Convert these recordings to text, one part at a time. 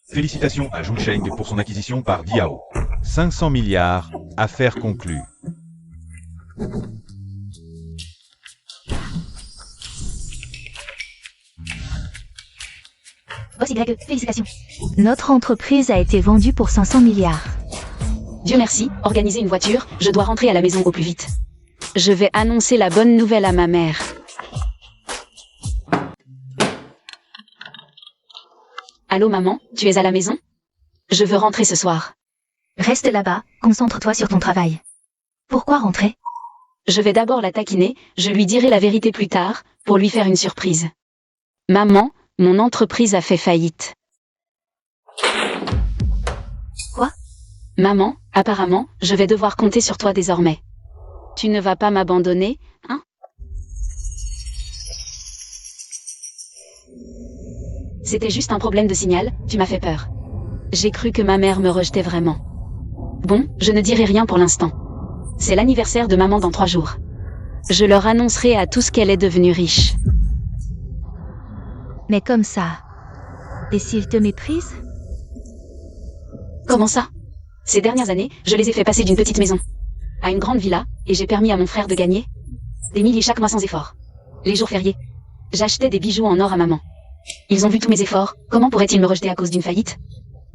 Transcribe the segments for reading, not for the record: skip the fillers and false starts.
Félicitations à Zhu Sheng pour son acquisition par Diao. 500 milliards, affaire conclue. Boss Y, félicitations. Notre entreprise a été vendue pour 500 milliards. Dieu merci, organisez une voiture, je dois rentrer à la maison au plus vite. Je vais annoncer la bonne nouvelle à ma mère. Allô maman, tu es à la maison? Je veux rentrer ce soir. Reste là-bas, concentre-toi sur ton travail. Pourquoi rentrer? Je vais d'abord la taquiner, je lui dirai la vérité plus tard, pour lui faire une surprise. Maman, mon entreprise a fait faillite. Quoi? Maman, apparemment, je vais devoir compter sur toi désormais. Tu ne vas pas m'abandonner, hein? C'était juste un problème de signal, tu m'as fait peur. J'ai cru que ma mère me rejetait vraiment. Bon, je ne dirai rien pour l'instant. C'est l'anniversaire de maman dans 3 jours. Je leur annoncerai à tous qu'elle est devenue riche. Mais comme ça. Et s'ils te méprisent? Comment ça? Ces dernières années, je les ai fait passer d'une petite maison à une grande villa, et j'ai permis à mon frère de gagner des milliers chaque mois sans effort. Les jours fériés, j'achetais des bijoux en or à maman. Ils ont vu tous mes efforts, comment pourraient-ils me rejeter à cause d'une faillite?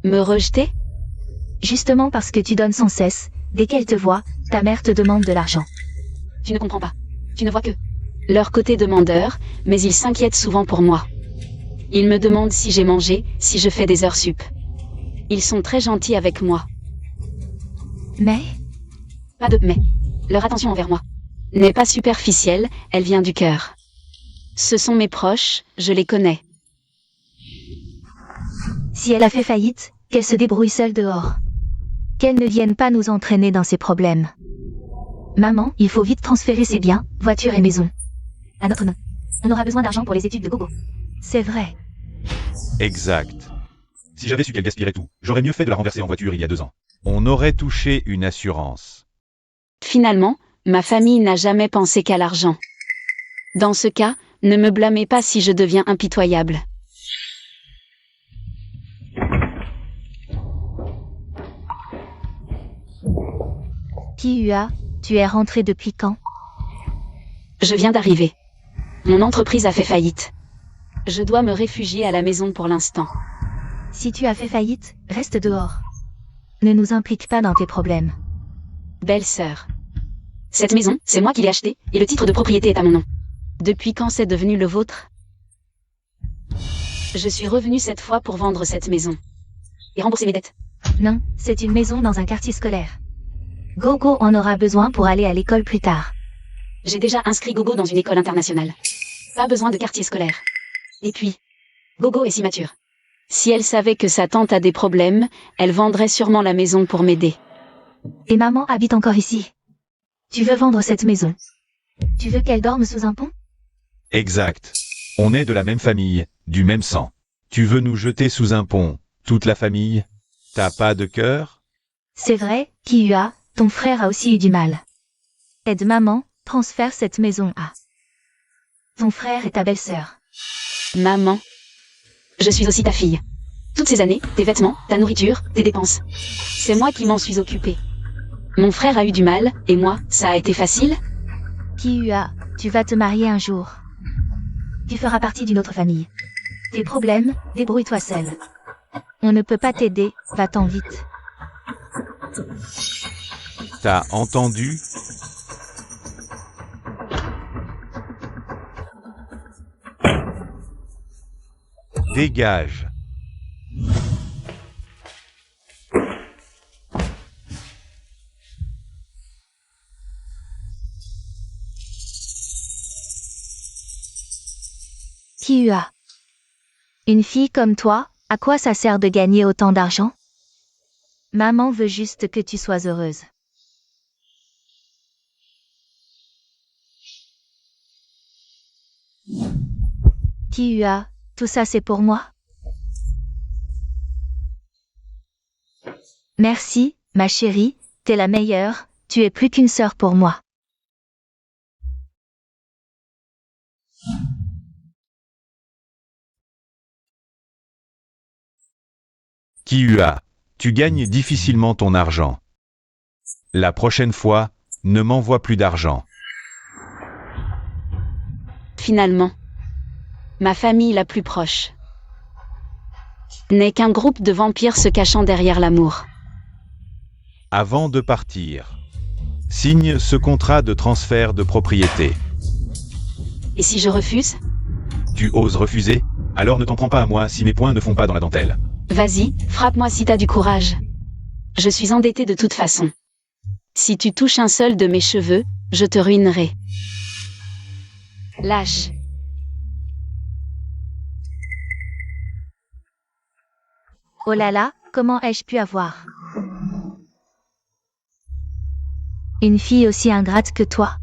Me rejeter? Justement parce que tu donnes sans cesse. Dès qu'elle te voit, ta mère te demande de l'argent. Tu ne comprends pas. Tu ne vois que leur côté demandeur, mais ils s'inquiètent souvent pour moi. Ils me demandent si j'ai mangé, si je fais des heures sup. Ils sont très gentils avec moi. Mais? Pas de mais. Leur attention envers moi n'est pas superficielle, elle vient du cœur. Ce sont mes proches, je les connais. Si elle a fait faillite, qu'elle se débrouille seule dehors. Qu'elle ne vienne pas nous entraîner dans ses problèmes. Maman, il faut vite transférer ses biens, voitures et maisons. À notre nom. On aura besoin d'argent pour les études de Gogo. C'est vrai. Exact. Si j'avais su qu'elle gaspillerait tout, j'aurais mieux fait de la renverser en voiture il y a 2 ans. On aurait touché une assurance. Finalement, ma famille n'a jamais pensé qu'à l'argent. Dans ce cas, ne me blâmez pas si je deviens impitoyable. Kihua, tu es rentré depuis quand? Je viens d'arriver. Mon entreprise a fait faillite. Je dois me réfugier à la maison pour l'instant. Si tu as fait faillite, reste dehors. Ne nous implique pas dans tes problèmes. Belle-sœur. Cette maison, c'est moi qui l'ai achetée, et le titre de propriété est à mon nom. Depuis quand c'est devenu le vôtre? Je suis revenue cette fois pour vendre cette maison. Et rembourser mes dettes. Non, c'est une maison dans un quartier scolaire. Gogo en aura besoin pour aller à l'école plus tard. J'ai déjà inscrit Gogo dans une école internationale. Pas besoin de quartier scolaire. Et puis, Gogo est si mature. Si elle savait que sa tante a des problèmes, elle vendrait sûrement la maison pour m'aider. Et maman habite encore ici. Tu veux vendre cette maison? Tu veux qu'elle dorme sous un pont? Exact. On est de la même famille, du même sang. Tu veux nous jeter sous un pont, toute la famille? T'as pas de cœur? C'est vrai, Kihua, ton frère a aussi eu du mal. Aide maman, transfère cette maison à ton frère et ta belle-sœur. Maman. Je suis aussi ta fille. Toutes ces années, tes vêtements, ta nourriture, tes dépenses. C'est moi qui m'en suis occupée. Mon frère a eu du mal, et moi, ça a été facile? Kihua, tu vas te marier un jour. Tu feras partie d'une autre famille. Tes problèmes, débrouille-toi seul. On ne peut pas t'aider, va-t'en vite. T'as entendu? Dégage. Kihua. Une fille comme toi, à quoi ça sert de gagner autant d'argent? Maman veut juste que tu sois heureuse. Kihua, tout ça c'est pour moi? Merci, ma chérie, t'es la meilleure, tu es plus qu'une sœur pour moi. Kihua, tu gagnes difficilement ton argent. La prochaine fois, ne m'envoie plus d'argent. Finalement, ma famille la plus proche n'est qu'un groupe de vampires se cachant derrière l'amour. Avant de partir, signe ce contrat de transfert de propriété. Et si je refuse? Tu oses refuser? Alors ne t'en prends pas à moi si mes poings ne font pas dans la dentelle. Vas-y, frappe-moi si t'as du courage. Je suis endettée de toute façon. Si tu touches un seul de mes cheveux, je te ruinerai. Lâche. Oh là là, comment ai-je pu avoir une fille aussi ingrate que toi?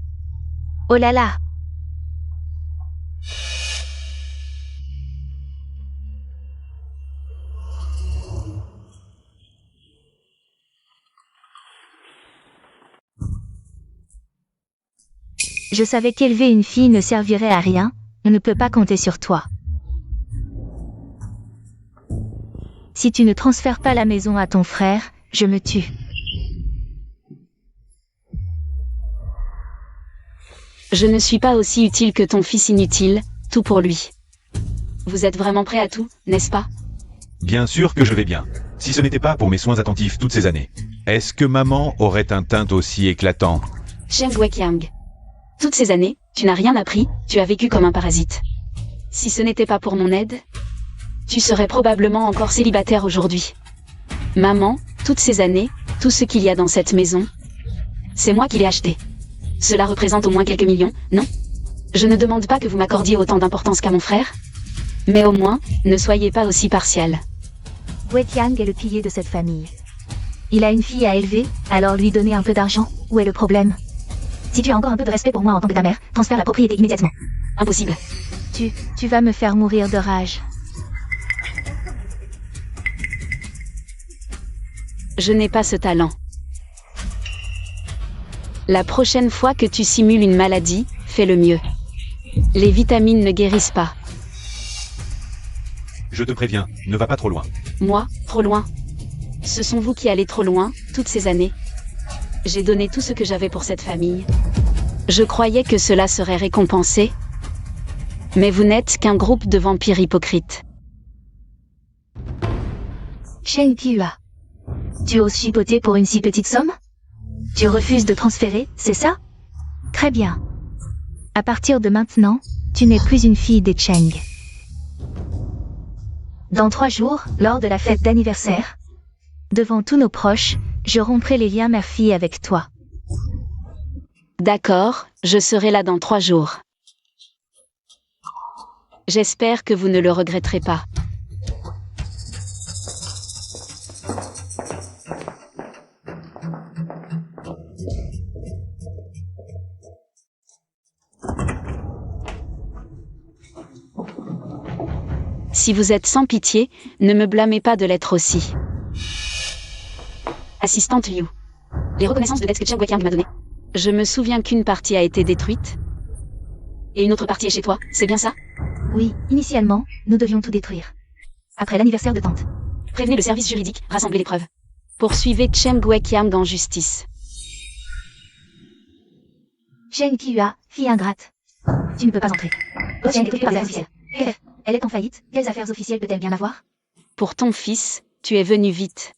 Oh là là! Je savais qu'élever une fille ne servirait à rien, on ne peut pas compter sur toi. Si tu ne transfères pas la maison à ton frère, je me tue. Je ne suis pas aussi utile que ton fils inutile, tout pour lui. Vous êtes vraiment prêt à tout, n'est-ce pas? Bien sûr que je vais bien. Si ce n'était pas pour mes soins attentifs toutes ces années. Est-ce que maman aurait un teint aussi éclatant? Cheng Weqiang. Toutes ces années, tu n'as rien appris, tu as vécu comme un parasite. Si ce n'était pas pour mon aide, tu serais probablement encore célibataire aujourd'hui. Maman, toutes ces années, tout ce qu'il y a dans cette maison, c'est moi qui l'ai acheté. Cela représente au moins quelques millions, non? Je ne demande pas que vous m'accordiez autant d'importance qu'à mon frère, mais au moins, ne soyez pas aussi partial. Weqiang est le pilier de cette famille. Il a une fille à élever, alors lui donner un peu d'argent, où est le problème? Si tu as encore un peu de respect pour moi en tant que ta mère, transfère la propriété immédiatement. Impossible. Tu vas me faire mourir de rage. Je n'ai pas ce talent. La prochaine fois que tu simules une maladie, fais le mieux. Les vitamines ne guérissent pas. Je te préviens, ne va pas trop loin. Moi, trop loin. Ce sont vous qui allez trop loin, toutes ces années. J'ai donné tout ce que j'avais pour cette famille. Je croyais que cela serait récompensé. Mais vous n'êtes qu'un groupe de vampires hypocrites. Cheng Kihua, tu oses chipoter pour une si petite somme? Tu refuses de transférer, c'est ça? Très bien. À partir de maintenant, tu n'es plus une fille des Cheng. Dans 3 jours, lors de la fête d'anniversaire, devant tous nos proches, je romprai les liens mère-fille avec toi. D'accord, je serai là dans 3 jours. J'espère que vous ne le regretterez pas. Si vous êtes sans pitié, ne me blâmez pas de l'être aussi. Assistante Liu. Les reconnaissances de dette que Cheng Weqiang m'a données. Je me souviens qu'une partie a été détruite. Et une autre partie est chez toi, c'est bien ça? Oui, initialement, nous devions tout détruire. Après l'anniversaire de tante. Prévenez le service juridique, rassemblez les preuves. Poursuivez Cheng Weqiang en justice. Cheng Kihua, fille ingrate. Tu ne peux pas entrer. Cheng est occupée par les affaires officielles. Elle est en faillite, quelles affaires officielles peut-elle bien avoir? Pour ton fils, tu es venu vite.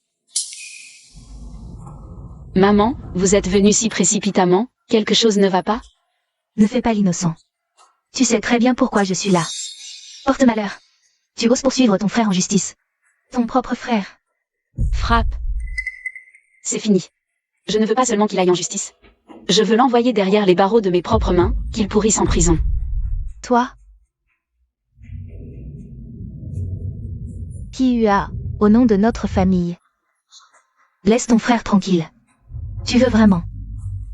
Maman, vous êtes venue si précipitamment, quelque chose ne va pas? Ne fais pas l'innocent. Tu sais très bien pourquoi je suis là. Porte malheur. Tu oses poursuivre ton frère en justice. Ton propre frère. Frappe. C'est fini. Je ne veux pas seulement qu'il aille en justice. Je veux l'envoyer derrière les barreaux de mes propres mains, qu'il pourrisse en prison. Toi? Kihua, au nom de notre famille. Laisse ton frère tranquille. Tu veux vraiment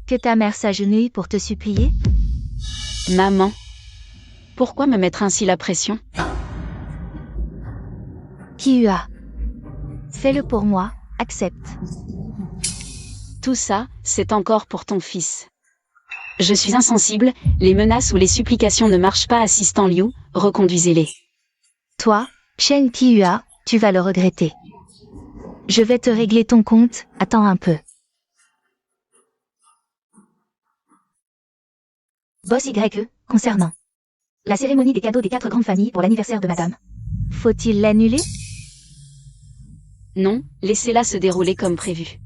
que ta mère s'agenouille pour te supplier? Maman. Pourquoi me mettre ainsi la pression? Kihua. Fais-le pour moi, accepte. Tout ça, c'est encore pour ton fils. Je suis insensible, les menaces ou les supplications ne marchent pas, assistant Liu, reconduisez-les. Toi, Cheng Kihua, tu vas le regretter. Je vais te régler ton compte, attends un peu. Boss YE, concernant la cérémonie des cadeaux des 4 grandes familles pour l'anniversaire de madame. Faut-il l'annuler? Non, laissez-la se dérouler comme prévu.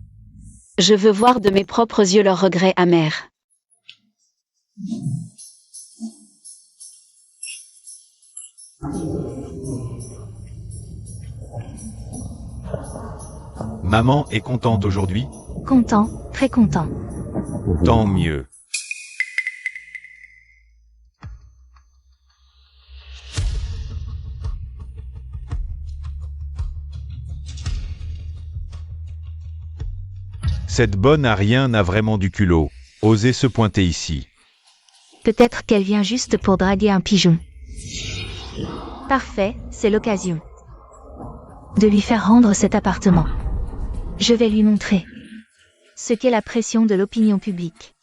Je veux voir de mes propres yeux leurs regrets amers. Maman est contente aujourd'hui? Content, très content. Tant mieux. Cette bonne à rien n'a vraiment du culot. Oser se pointer ici. Peut-être qu'elle vient juste pour draguer un pigeon. Parfait, c'est l'occasion de lui faire rendre cet appartement. Je vais lui montrer ce qu'est la pression de l'opinion publique.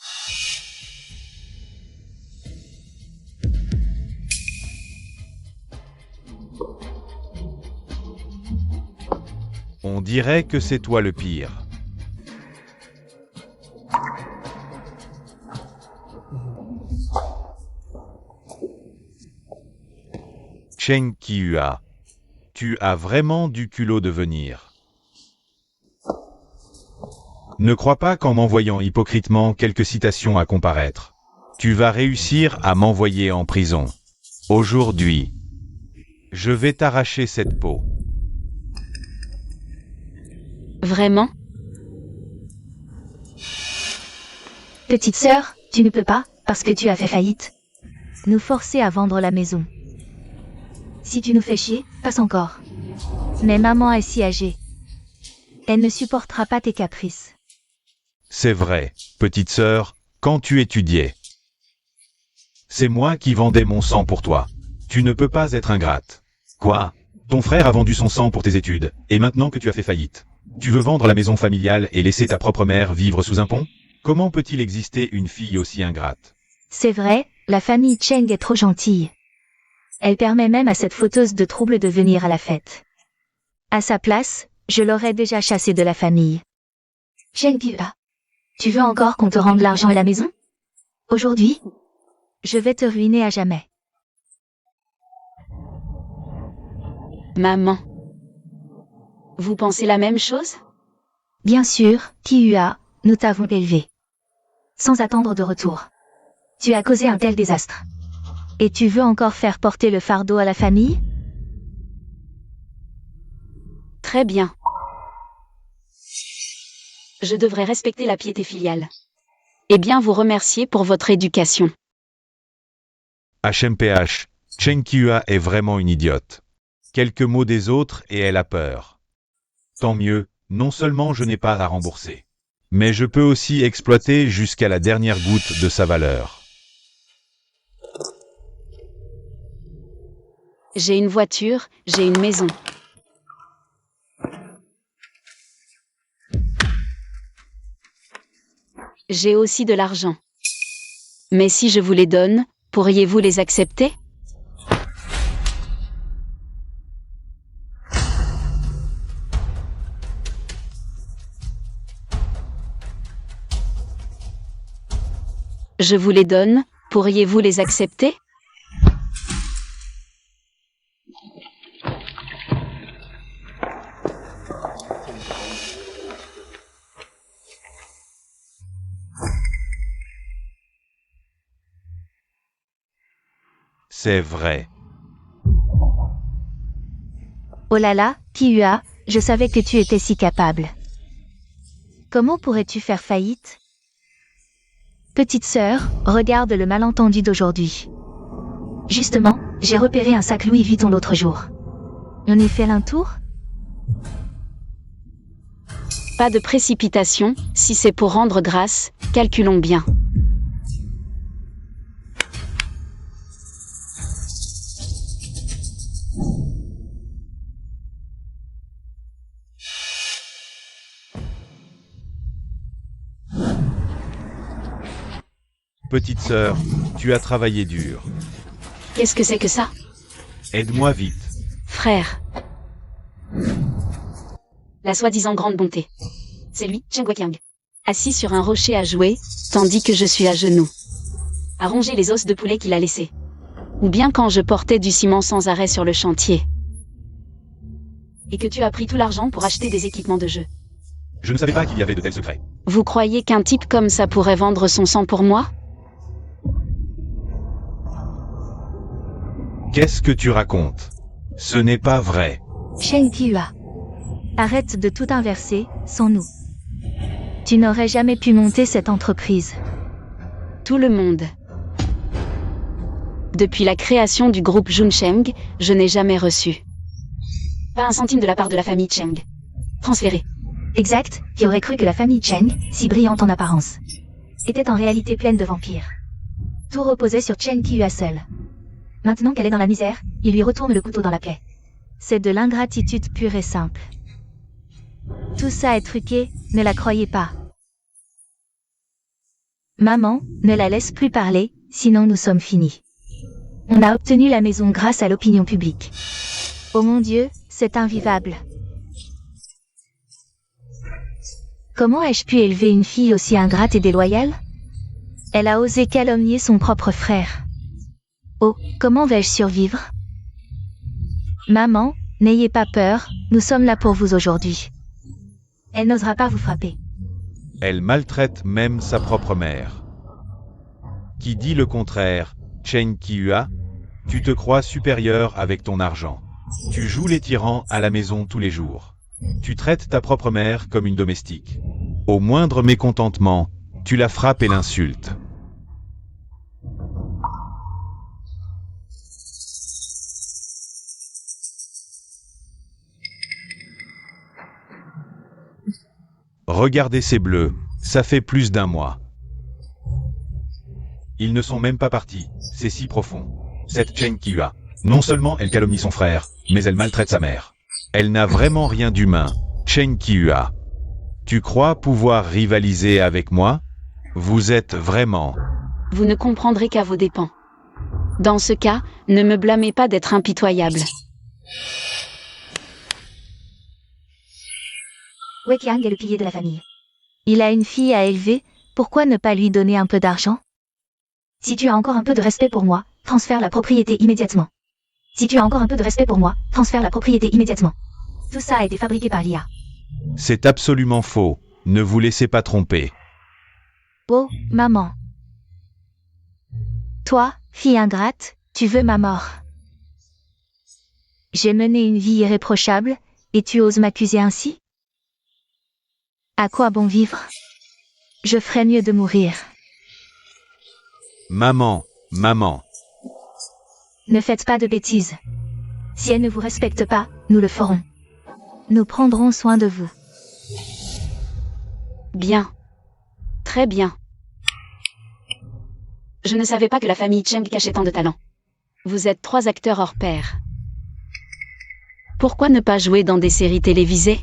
On dirait que c'est toi le pire. Chen Qiua, tu as vraiment du culot de venir. Ne crois pas qu'en m'envoyant hypocritement quelques citations à comparaître, tu vas réussir à m'envoyer en prison. Aujourd'hui, je vais t'arracher cette peau. Vraiment? Petite sœur, tu ne peux pas, parce que tu as fait faillite, nous forcer à vendre la maison. Si tu nous fais chier, passe encore. Mais maman est si âgée. Elle ne supportera pas tes caprices. C'est vrai, petite sœur, quand tu étudiais. C'est moi qui vendais mon sang pour toi. Tu ne peux pas être ingrate. Quoi? Ton frère a vendu son sang pour tes études, et maintenant que tu as fait faillite, tu veux vendre la maison familiale et laisser ta propre mère vivre sous un pont? Comment peut-il exister une fille aussi ingrate? C'est vrai, la famille Cheng est trop gentille. Elle permet même à cette fauteuse de trouble de venir à la fête. À sa place, je l'aurais déjà chassée de la famille. Cheng Qiua, tu veux encore qu'on te rende l'argent et la maison? Aujourd'hui, je vais te ruiner à jamais. Maman. Vous pensez la même chose? Bien sûr, Qiua, nous t'avons élevé. Sans attendre de retour. Tu as causé un tel désastre. Et tu veux encore faire porter le fardeau à la famille? Très bien. Je devrais respecter la piété filiale. Et bien vous remercier pour votre éducation. HMPH, Chen Qiua est vraiment une idiote. Quelques mots des autres et elle a peur. Tant mieux, non seulement je n'ai pas à rembourser, mais je peux aussi exploiter jusqu'à la dernière goutte de sa valeur. J'ai une voiture, j'ai une maison. J'ai aussi de l'argent. Mais si je vous les donne, pourriez-vous les accepter? Je vous les donne, pourriez-vous les accepter? C'est vrai. Oh là là, Qiua, je savais que tu étais si capable. Comment pourrais-tu faire faillite? Petite sœur, regarde le malentendu d'aujourd'hui. Justement, j'ai repéré un sac Louis Vuitton l'autre jour. On y fait un tour? Pas de précipitation, si c'est pour rendre grâce, calculons bien. Petite sœur, tu as travaillé dur. Qu'est-ce que c'est que ça? Aide-moi vite. Frère. La soi-disant grande bonté. C'est lui, Cheng Guoqiang. Assis sur un rocher à jouer, tandis que je suis à genoux. À ronger les os de poulet qu'il a laissés. Ou bien quand je portais du ciment sans arrêt sur le chantier. Et que tu as pris tout l'argent pour acheter des équipements de jeu. Je ne savais pas qu'il y avait de tels secrets. Vous croyez qu'un type comme ça pourrait vendre son sang pour moi? Qu'est-ce que tu racontes? Ce n'est pas vrai. Chen Qiuhua. Arrête de tout inverser, sans nous. Tu n'aurais jamais pu monter cette entreprise. Tout le monde. Depuis la création du groupe Junsheng, je n'ai jamais reçu. Pas un centime de la part de la famille Cheng. Transféré. Exact, qui aurait cru que la famille Cheng, si brillante en apparence, était en réalité pleine de vampires. Tout reposait sur Chen Qiuhua seul. Maintenant qu'elle est dans la misère, il lui retourne le couteau dans la plaie. C'est de l'ingratitude pure et simple. Tout ça est truqué, ne la croyez pas. Maman, ne la laisse plus parler, sinon nous sommes finis. On a obtenu la maison grâce à l'opinion publique. Oh mon Dieu, c'est invivable. Comment ai-je pu élever une fille aussi ingrate et déloyale? Elle a osé calomnier son propre frère. Oh, comment vais-je survivre? Maman, n'ayez pas peur, nous sommes là pour vous aujourd'hui. Elle n'osera pas vous frapper. Elle maltraite même sa propre mère. Qui dit le contraire, Chen Qiuhua, tu te crois supérieur avec ton argent. Tu joues les tyrans à la maison tous les jours. Tu traites ta propre mère comme une domestique. Au moindre mécontentement, tu la frappes et l'insultes. Regardez ces bleus, ça fait plus d'un mois. Ils ne sont même pas partis, c'est si profond. Cette Chen Qiuhua, non seulement elle calomnie son frère, mais elle maltraite sa mère. Elle n'a vraiment rien d'humain, Chen Qiuhua. Tu crois pouvoir rivaliser avec moi? Vous êtes vraiment... Vous ne comprendrez qu'à vos dépens. Dans ce cas, ne me blâmez pas d'être impitoyable. Guoqiang est le pilier de la famille. Il a une fille à élever, pourquoi ne pas lui donner un peu d'argent? Si tu as encore un peu de respect pour moi, transfère la propriété immédiatement. Si tu as encore un peu de respect pour moi, transfère la propriété immédiatement. Tout ça a été fabriqué par l'IA. C'est absolument faux, ne vous laissez pas tromper. Oh, maman. Toi, fille ingrate, tu veux ma mort. J'ai mené une vie irréprochable, et tu oses m'accuser ainsi? À quoi bon vivre? Je ferais mieux de mourir. Maman, maman. Ne faites pas de bêtises. Si elle ne vous respecte pas, nous le ferons. Nous prendrons soin de vous. Bien. Très bien. Je ne savais pas que la famille Cheng cachait tant de talent. Vous êtes 3 acteurs hors pair. Pourquoi ne pas jouer dans des séries télévisées?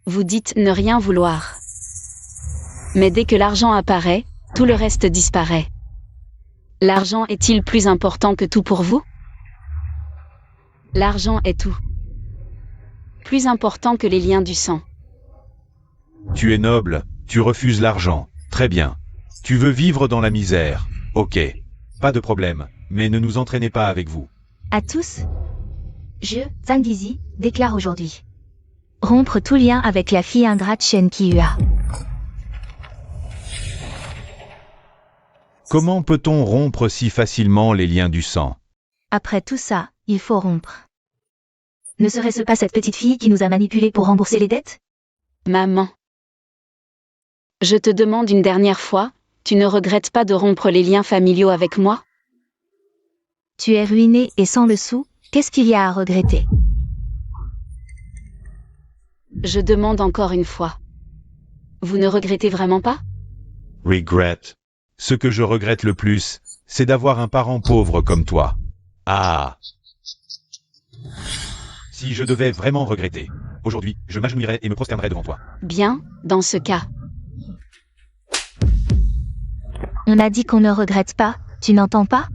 Vous dites ne rien vouloir. Mais dès que l'argent apparaît, tout le reste disparaît. L'argent est-il plus important que tout pour vous? L'argent est tout. Plus important que les liens du sang. Tu es noble, tu refuses l'argent, très bien. Tu veux vivre dans la misère, ok. Pas de problème, mais ne nous entraînez pas avec vous. À tous, je, Zhang Dizi, déclare aujourd'hui rompre tout lien avec la fille ingrate Chen Qiuhua. Comment peut-on rompre si facilement les liens du sang? Après tout ça, il faut rompre. Ne serait-ce pas cette petite fille qui nous a manipulés pour rembourser les dettes? Maman. Je te demande une dernière fois, tu ne regrettes pas de rompre les liens familiaux avec moi? Tu es ruiné et sans le sou, qu'est-ce qu'il y a à regretter? Je demande encore une fois. Vous ne regrettez vraiment pas? Regret. Ce que je regrette le plus, c'est d'avoir un parent pauvre comme toi. Ah! Si je devais vraiment regretter, aujourd'hui, je m'agenouillerais et me prosternerais devant toi. Bien, dans ce cas. On a dit qu'on ne regrette pas, tu n'entends pas?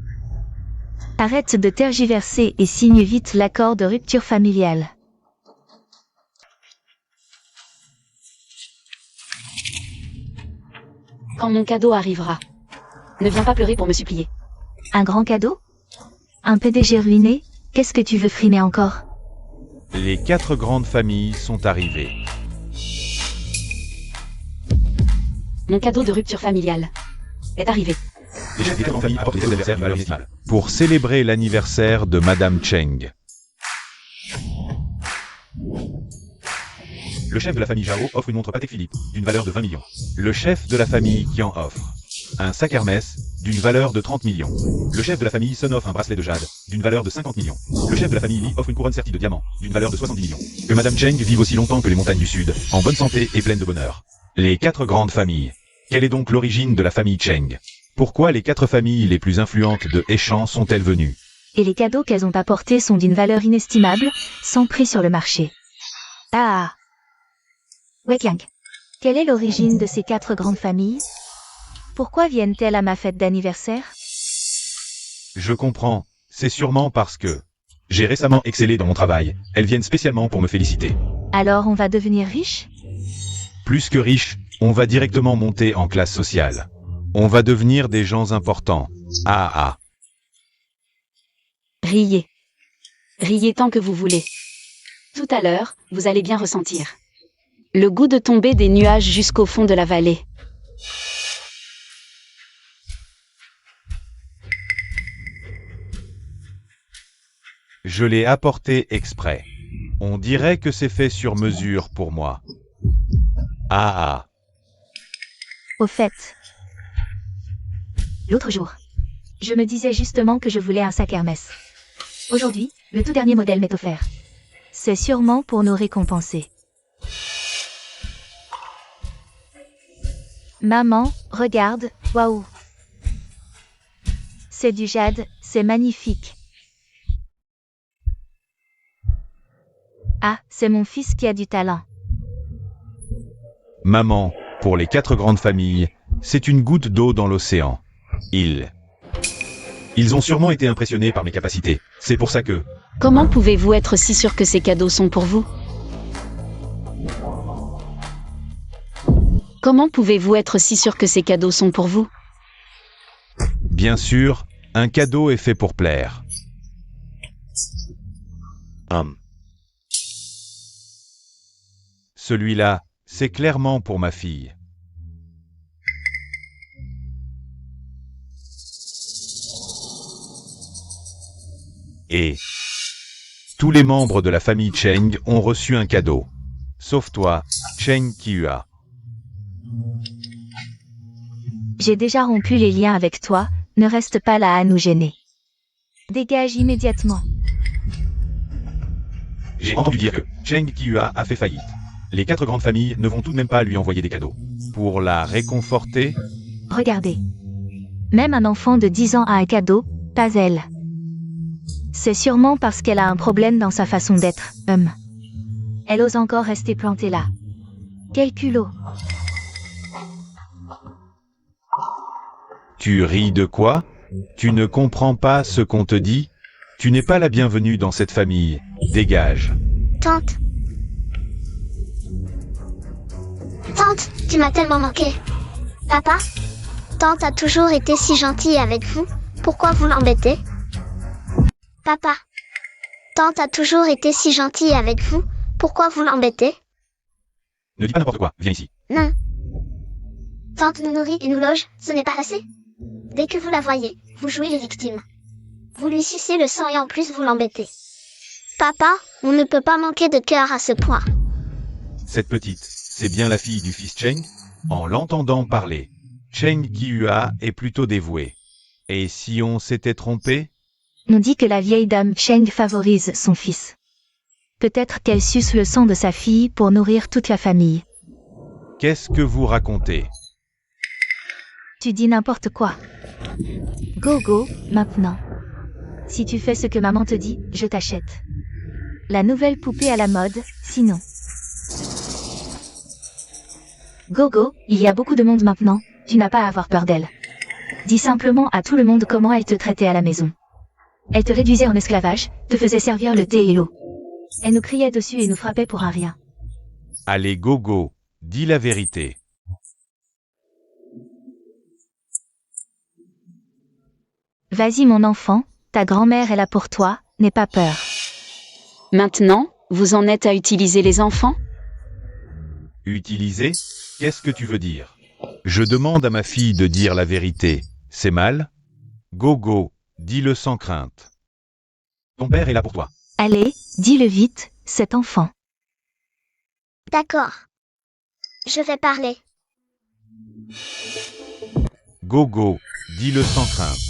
Arrête de tergiverser et signe vite l'accord de rupture familiale. Quand mon cadeau arrivera. Ne viens pas pleurer pour me supplier. Un grand cadeau? Un PDG ruiné? Qu'est-ce que tu veux frimer encore? Les 4 grandes familles sont arrivées. Mon cadeau de rupture familiale est arrivé. Les chefs des 4 grandes familles apportent des anniversaires de valeur estimable. Pour célébrer l'anniversaire de Madame Cheng. Le chef de la famille Zhao offre une montre Patek Philippe, d'une valeur de 20 millions. Le chef de la famille Qian offre un sac Hermès, d'une valeur de 30 millions. Le chef de la famille Sun offre un bracelet de jade, d'une valeur de 50 millions. Le chef de la famille Li offre une couronne sertie de diamants, d'une valeur de 70 millions. Que Madame Cheng vive aussi longtemps que les montagnes du Sud, en bonne santé et pleine de bonheur. Les 4 grandes familles. Quelle est donc l'origine de la famille Cheng? Pourquoi les 4 familles les plus influentes de Heshan sont-elles venues? Et les cadeaux qu'elles ont apportés sont d'une valeur inestimable, sans prix sur le marché. Ah! Wekyang. Quelle est l'origine de ces 4 grandes familles? Pourquoi viennent-elles à ma fête d'anniversaire? Je comprends, c'est sûrement parce que j'ai récemment excellé dans mon travail, elles viennent spécialement pour me féliciter. Alors on va devenir riche? Plus que riche, on va directement monter en classe sociale. On va devenir des gens importants. Ah ah. Riez. Riez tant que vous voulez. Tout à l'heure, vous allez bien ressentir le goût de tomber des nuages jusqu'au fond de la vallée. Je l'ai apporté exprès. On dirait que c'est fait sur mesure pour moi. Ah ah. Au fait. L'autre jour, je me disais justement que je voulais un sac Hermès. Aujourd'hui, le tout dernier modèle m'est offert. C'est sûrement pour nous récompenser. Maman, regarde, waouh. C'est du jade, c'est magnifique. Ah, c'est mon fils qui a du talent. Maman, pour les 4 grandes familles, c'est une goutte d'eau dans l'océan. Ils ont sûrement été impressionnés par mes capacités. C'est pour ça que... Comment pouvez-vous être si sûr que ces cadeaux sont pour vous? Comment pouvez-vous être si sûr que ces cadeaux sont pour vous? Bien sûr, un cadeau est fait pour plaire. Celui-là, c'est clairement pour ma fille. Et tous les membres de la famille Cheng ont reçu un cadeau. Sauf toi, Cheng Kihua. J'ai déjà rompu les liens avec toi, ne reste pas là à nous gêner. Dégage immédiatement. J'ai entendu dire que Cheng Kihua a fait faillite. Les 4 grandes familles ne vont tout de même pas lui envoyer des cadeaux. Pour la réconforter, Regardez. Même un enfant de 10 ans a un cadeau, pas elle. C'est sûrement parce qu'elle a un problème dans sa façon d'être, Elle ose encore rester plantée là. Quel culot. tu ris de quoi? Tu ne comprends pas ce qu'on te dit? Tu n'es pas la bienvenue dans cette famille. Dégage. Tante. Tante, tu m'as tellement manqué. Papa? Tante a toujours été si gentille avec vous, pourquoi vous l'embêtez? Papa? Tante a toujours été si gentille avec vous, pourquoi vous l'embêtez? Ne dis pas n'importe quoi, viens ici. Non. Tante nous nourrit et nous loge, ce n'est pas assez? Dès que vous la voyez, vous jouez les victimes. Vous lui sucez le sang et en plus vous l'embêtez. Papa, on ne peut pas manquer de cœur à ce point. Cette petite, c'est bien la fille du fils Cheng? En l'entendant parler, Cheng Kihua est plutôt dévouée. Et si on s'était trompé? On dit que la vieille dame Cheng favorise son fils. Peut-être qu'elle suce le sang de sa fille pour nourrir toute la famille. Qu'est-ce que vous racontez? Tu dis n'importe quoi. Go, maintenant. Si tu fais ce que maman te dit, je t'achète. La nouvelle poupée à la mode, sinon. Go, il y a beaucoup de monde maintenant, tu n'as pas à avoir peur d'elle. Dis simplement à tout le monde comment elle te traitait à la maison. Elle te réduisait en esclavage, te faisait servir le thé et l'eau. Elle nous criait dessus et nous frappait pour un rien. Allez, Gogo, dis la vérité. Vas-y mon enfant, ta grand-mère est là pour toi, n'aie pas peur. Maintenant, vous en êtes à utiliser les enfants? Utiliser? Qu'est-ce que tu veux dire? Je demande à ma fille de dire la vérité. C'est mal? Gogo, dis-le sans crainte. Ton père est là pour toi. Allez, dis-le vite, cet enfant. D'accord. Je vais parler. Gogo, dis-le sans crainte.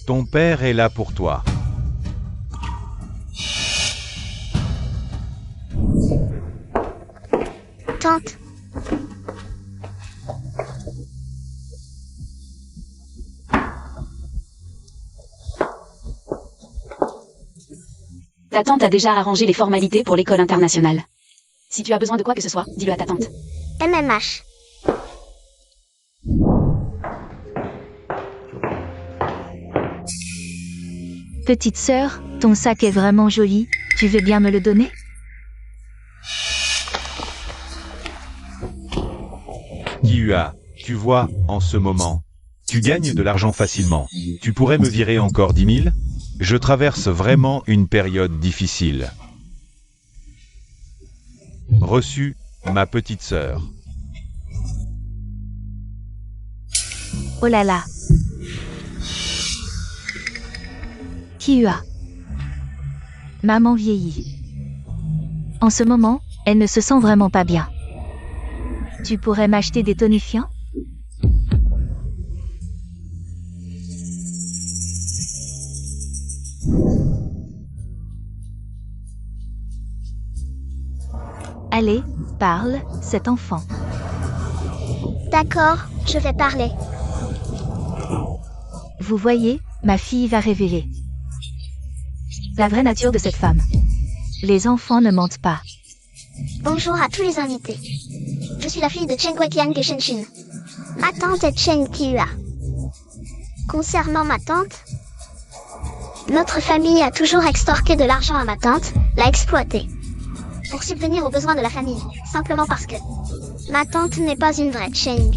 Ton père est là pour toi. Tante, Ta tante a déjà arrangé les formalités pour l'école internationale. Si tu as besoin de quoi que ce soit, dis-le à ta tante. MMH. Petite sœur, ton sac est vraiment joli, tu veux bien me le donner? Kihua, tu vois, en ce moment, tu gagnes de l'argent facilement. Tu pourrais me virer encore 10 000? Je traverse vraiment une période difficile. Reçu, ma petite sœur. Oh là là. Kihua. Maman vieillit. En ce moment, elle ne se sent vraiment pas bien. Tu pourrais m'acheter des tonifiants? Allez, parle, cet enfant. D'accord, je vais parler. Vous voyez, ma fille va révéler la vraie nature de cette femme. Les enfants ne mentent pas. Bonjour à tous les invités. Je suis la fille de Chen Guoqiang et Shen. Ma tante est Chen Kihua. Concernant ma tante, notre famille a toujours extorqué de l'argent à ma tante, l'a exploitée. Pour subvenir aux besoins de la famille, simplement parce que ma tante n'est pas une vraie Cheng.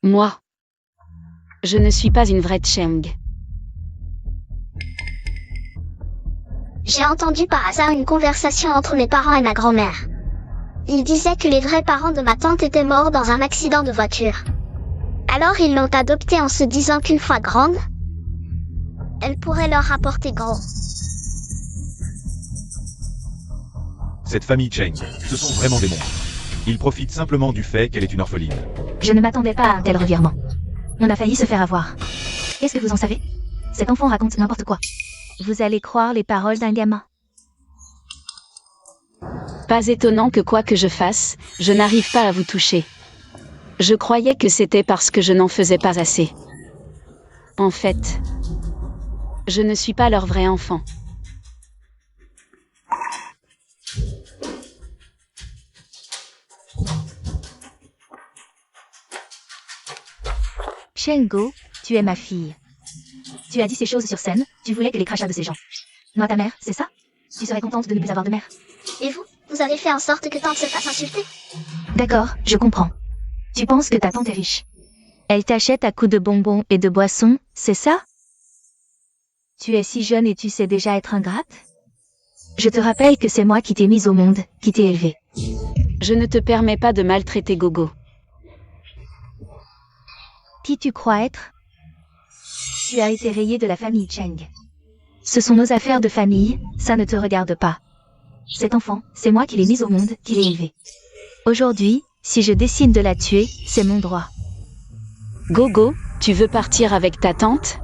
Moi. Je ne suis pas une vraie Cheng. J'ai entendu par hasard une conversation entre mes parents et ma grand-mère. Ils disaient que les vrais parents de ma tante étaient morts dans un accident de voiture. Alors ils l'ont adoptée en se disant qu'une fois grande, elle pourrait leur rapporter gros. Cette famille Cheng, ce sont vraiment des monstres. Ils profitent simplement du fait qu'elle est une orpheline. Je ne m'attendais pas à un tel revirement. On a failli se faire avoir. Qu'est-ce que vous en savez? Cet enfant raconte n'importe quoi. Vous allez croire les paroles d'un gamin. Pas étonnant que quoi que je fasse, je n'arrive pas à vous toucher. Je croyais que c'était parce que je n'en faisais pas assez. En fait, je ne suis pas leur vrai enfant. Shengo, tu es ma fille. Tu as dit ces choses sur scène, tu voulais que les crachats de ces gens. Moi ta mère, c'est ça? Tu serais contente de ne plus avoir de mère. Et vous avez fait en sorte que tante se fasse insulter? D'accord, je comprends. Tu penses que ta tante est riche. Elle t'achète à coups de bonbons et de boissons, c'est ça? Tu es si jeune et tu sais déjà être ingrate? Je te rappelle que c'est moi qui t'ai mise au monde, qui t'ai élevée. Je ne te permets pas de maltraiter Gogo. Qui tu crois être? Tu as été rayé de la famille Cheng. Ce sont nos affaires de famille, ça ne te regarde pas. Cet enfant, c'est moi qui l'ai mise au monde, qui l'ai élevée. Aujourd'hui, si je décide de la tuer, c'est mon droit. Gogo, tu veux partir avec ta tante?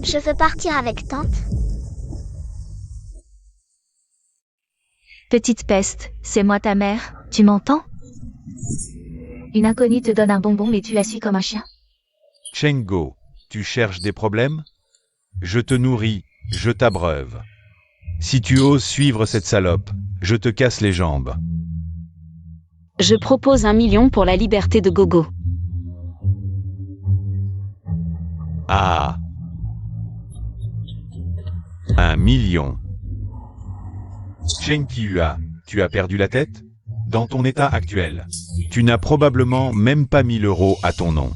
Je veux partir avec tante. Petite peste, c'est moi ta mère, tu m'entends? Une inconnue te donne un bonbon mais tu la suis comme un chien. Chengo, tu cherches des problèmes? Je te nourris, je t'abreuve. Si tu oses suivre cette salope, je te casse les jambes. Je propose 1 million pour la liberté de Gogo. Ah! 1 million. Chen Kihua, Tu as perdu la tête? Dans ton état actuel, tu n'as probablement même pas 1000 € à ton nom.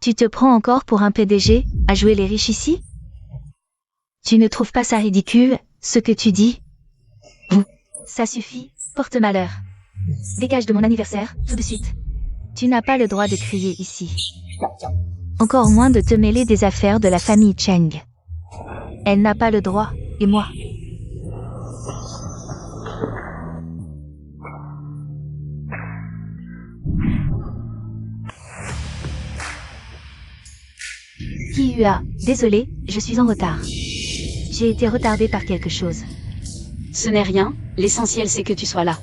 Tu te prends encore pour un PDG, à jouer les riches ici? Tu ne trouves pas ça ridicule, ce que tu dis? Ça suffit, porte malheur. Dégage de mon anniversaire, tout de suite. Tu n'as pas le droit de crier ici. Encore moins de te mêler des affaires de la famille Cheng. Elle n'a pas le droit, et moi? Kihua, désolé, je suis en retard. J'ai été retardée par quelque chose. Ce n'est rien, l'essentiel c'est que tu sois là.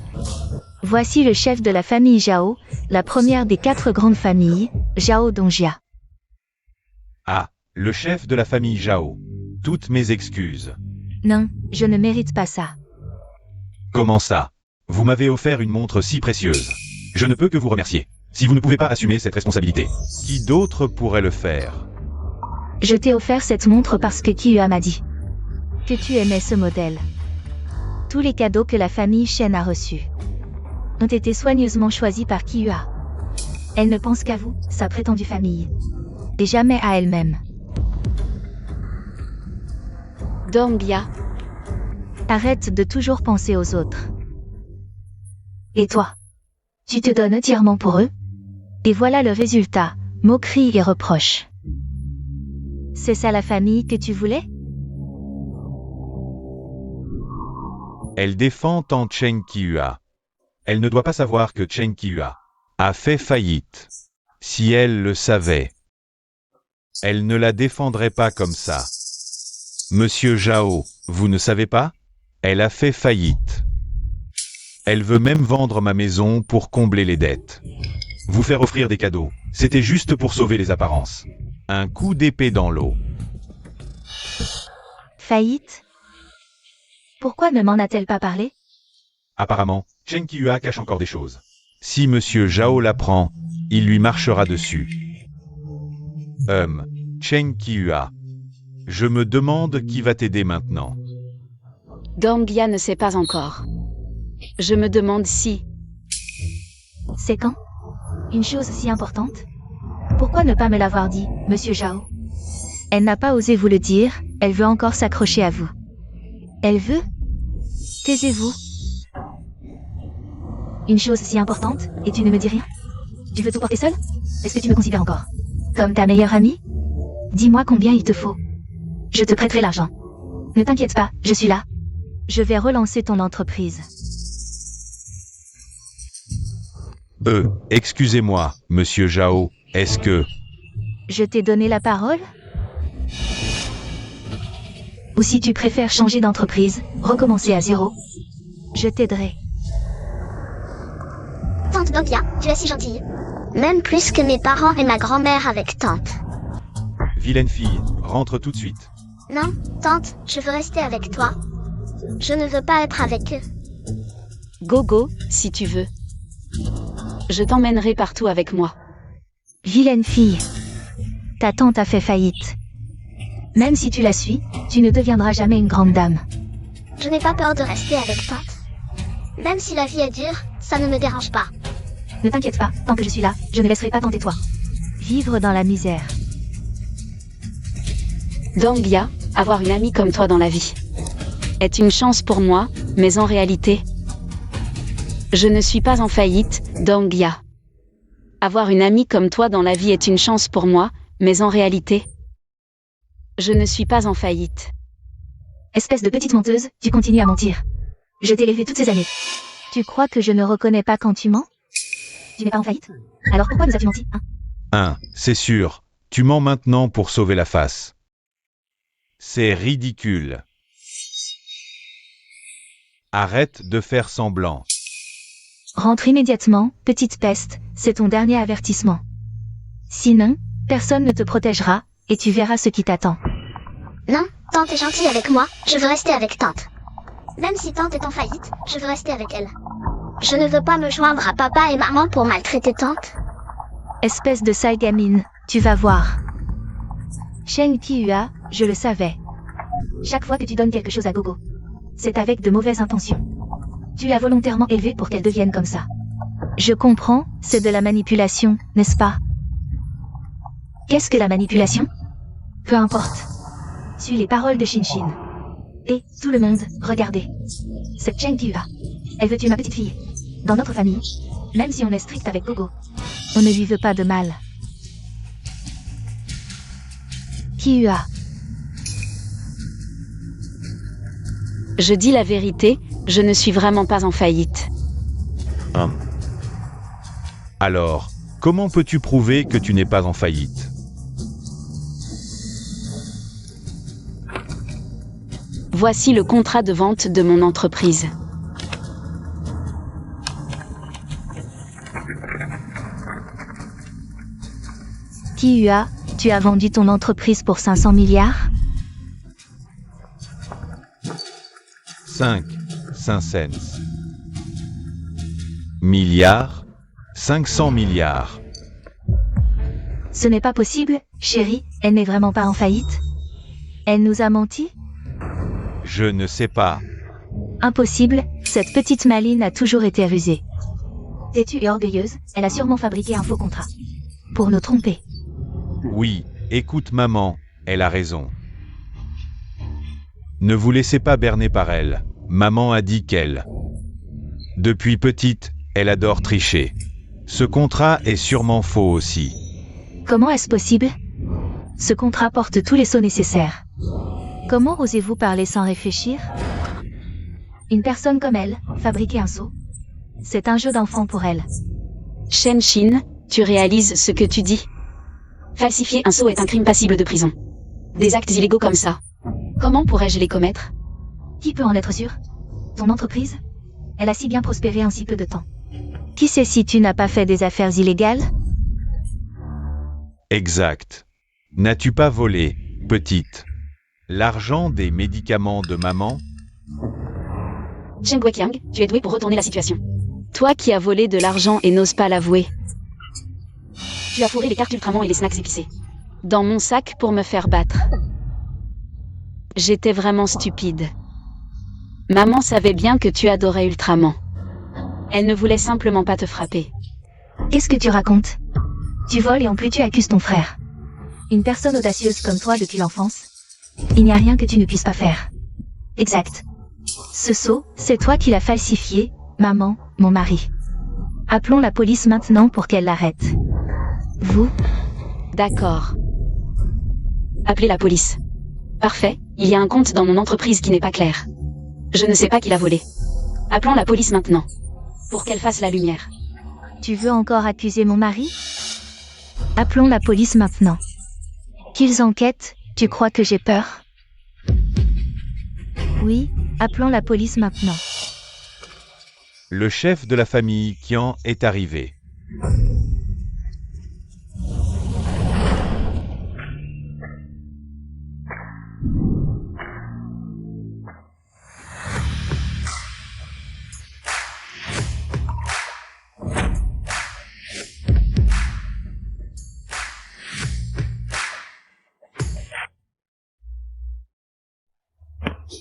Voici le chef de la famille Zhao, la première des 4 grandes familles, Zhao Dongjia. Ah, le chef de la famille Zhao. Toutes mes excuses. Non, je ne mérite pas ça. Comment ça? Vous m'avez offert une montre si précieuse. Je ne peux que vous remercier. Si vous ne pouvez pas assumer cette responsabilité, qui d'autre pourrait le faire? Je t'ai offert cette montre parce que Kihua m'a dit que tu aimais ce modèle. Tous les cadeaux que la famille Shen a reçus ont été soigneusement choisis par Kihua. Elle ne pense qu'à vous, sa prétendue famille, et jamais à elle-même. Dongjia, Arrête de toujours penser aux autres. Et toi? Tu te donnes entièrement pour eux? Et voilà le résultat, moquerie et reproches. C'est ça la famille que tu voulais? Elle défend tant Chen Kihua. Elle ne doit pas savoir que Chen Kihua a fait faillite. Si elle le savait, elle ne la défendrait pas comme ça. Monsieur Zhao, vous ne savez pas? Elle a fait faillite. Elle veut même vendre ma maison pour combler les dettes. Vous faire offrir des cadeaux, c'était juste pour sauver les apparences. Un coup d'épée dans l'eau. Faillite? Pourquoi ne m'en a-t-elle pas parlé? Apparemment, Chen Kihua cache encore des choses. Si Monsieur Zhao l'apprend, il lui marchera dessus. Chen Kihua. Je me demande qui va t'aider maintenant. Dongjia ne sait pas encore. Je me demande si... C'est quand? Une chose si importante? Pourquoi ne pas me l'avoir dit, Monsieur Zhao? Elle n'a pas osé vous le dire, elle veut encore s'accrocher à vous. Elle veut? Taisez-vous. Une chose si importante, et tu ne me dis rien? Tu veux tout porter seul? Est-ce que tu me considères encore comme ta meilleure amie? Dis-moi combien il te faut. Je te prêterai l'argent. Ne t'inquiète pas, je suis là. Je vais relancer ton entreprise. Excusez-moi, Monsieur Zhao, est-ce que... Je t'ai donné la parole? Ou si tu préfères changer d'entreprise, recommencer à zéro, je t'aiderai. Tante Dongjia, tu es si gentille. Même plus que mes parents et ma grand-mère avec tante. Vilaine fille, rentre tout de suite. Non, tante, je veux rester avec toi. Je ne veux pas être avec eux. Gogo, si tu veux. Je t'emmènerai partout avec moi. Vilaine fille. Ta tante a fait faillite. Même si tu la suis, tu ne deviendras jamais une grande dame. Je n'ai pas peur de rester avec tante. Même si la vie est dure, ça ne me dérange pas. Ne t'inquiète pas, tant que je suis là, je ne laisserai pas tenter toi. Vivre dans la misère. Dongjia, avoir une amie comme toi dans la vie est une chance pour moi, mais en réalité, je ne suis pas en faillite, Dongjia. Avoir une amie comme toi dans la vie est une chance pour moi, mais en réalité, je ne suis pas en faillite. Espèce de petite menteuse, tu continues à mentir. Je t'ai élevé toutes ces années. Tu crois que je ne reconnais pas quand tu mens? Tu n'es pas en faillite? Alors pourquoi nous as-tu menti, hein? C'est sûr, tu mens maintenant pour sauver la face. C'est ridicule. Arrête de faire semblant. Rentre immédiatement, petite peste, c'est ton dernier avertissement. Sinon, personne ne te protégera, et tu verras ce qui t'attend. Non, tante est gentille avec moi, je veux rester avec tante. Même si tante est en faillite, je veux rester avec elle. Je ne veux pas me joindre à papa et maman pour maltraiter tante. Espèce de sale gamine, tu vas voir. Chen Kihua, je le savais. Chaque fois que tu donnes quelque chose à Gogo, C'est avec de mauvaises intentions. Tu l'as volontairement élevée pour qu'elle devienne comme ça. Je comprends, c'est de la manipulation, n'est-ce pas? Qu'est-ce que la manipulation? Peu importe. Suis les paroles de Shinshin. Et, tout le monde, regardez. C'est Chen Kihua. Elle veut tuer ma petite fille. Dans notre famille, même si on est strict avec Gogo, on ne lui veut pas de mal. Kihua. Je dis la vérité, je ne suis vraiment pas en faillite. Alors, comment peux-tu prouver que tu n'es pas en faillite? Voici le contrat de vente de mon entreprise. Kihua, tu as vendu ton entreprise pour 500 milliards? 5 cents. Milliards? 500 milliards. Ce n'est pas possible, chérie, elle n'est vraiment pas en faillite. Elle nous a menti? Je ne sais pas. Impossible, cette petite maline a toujours été rusée. Têtue et orgueilleuse, elle a sûrement fabriqué un faux contrat. Pour nous tromper. Oui, écoute maman, elle a raison. Ne vous laissez pas berner par elle. Maman a dit qu'elle. Depuis petite, elle adore tricher. Ce contrat est sûrement faux aussi. Comment est-ce possible? Ce contrat porte tous les sceaux nécessaires. Comment osez-vous parler sans réfléchir? Une personne comme elle, fabriquer un sceau? C'est un jeu d'enfant pour elle. Shinshin, tu réalises ce que tu dis? Falsifier un sceau est un crime passible de prison. Des actes illégaux comme ça. Comment pourrais-je les commettre? Qui peut en être sûr? Ton entreprise? Elle a si bien prospéré en si peu de temps. Qui sait si tu n'as pas fait des affaires illégales? Exact. N'as-tu pas volé, petite, l'argent des médicaments de maman? Chen Guoqiang, tu es doué pour retourner la situation. Toi qui as volé de l'argent et n'oses pas l'avouer. Tu as fourré les cartes Ultraman et les snacks épicés dans mon sac pour me faire battre. J'étais vraiment stupide. Maman savait bien que tu adorais Ultraman. Elle ne voulait simplement pas te frapper. Qu'est-ce que tu racontes? Tu voles et en plus tu accuses ton frère. Une personne audacieuse comme toi depuis l'enfance. Il n'y a rien que tu ne puisses pas faire. Exact. Ce sceau, c'est toi qui l'as falsifié, maman, mon mari. Appelons la police maintenant pour qu'elle l'arrête. Vous? D'accord. Appelez la police. Parfait, il y a un compte dans mon entreprise qui n'est pas clair. Je ne sais pas qui l'a volé. Appelons la police maintenant. Pour qu'elle fasse la lumière. Tu veux encore accuser mon mari? Appelons la police maintenant. Qu'ils enquêtent, tu crois que j'ai peur? Oui, appelons la police maintenant. Le chef de la famille Qian est arrivé.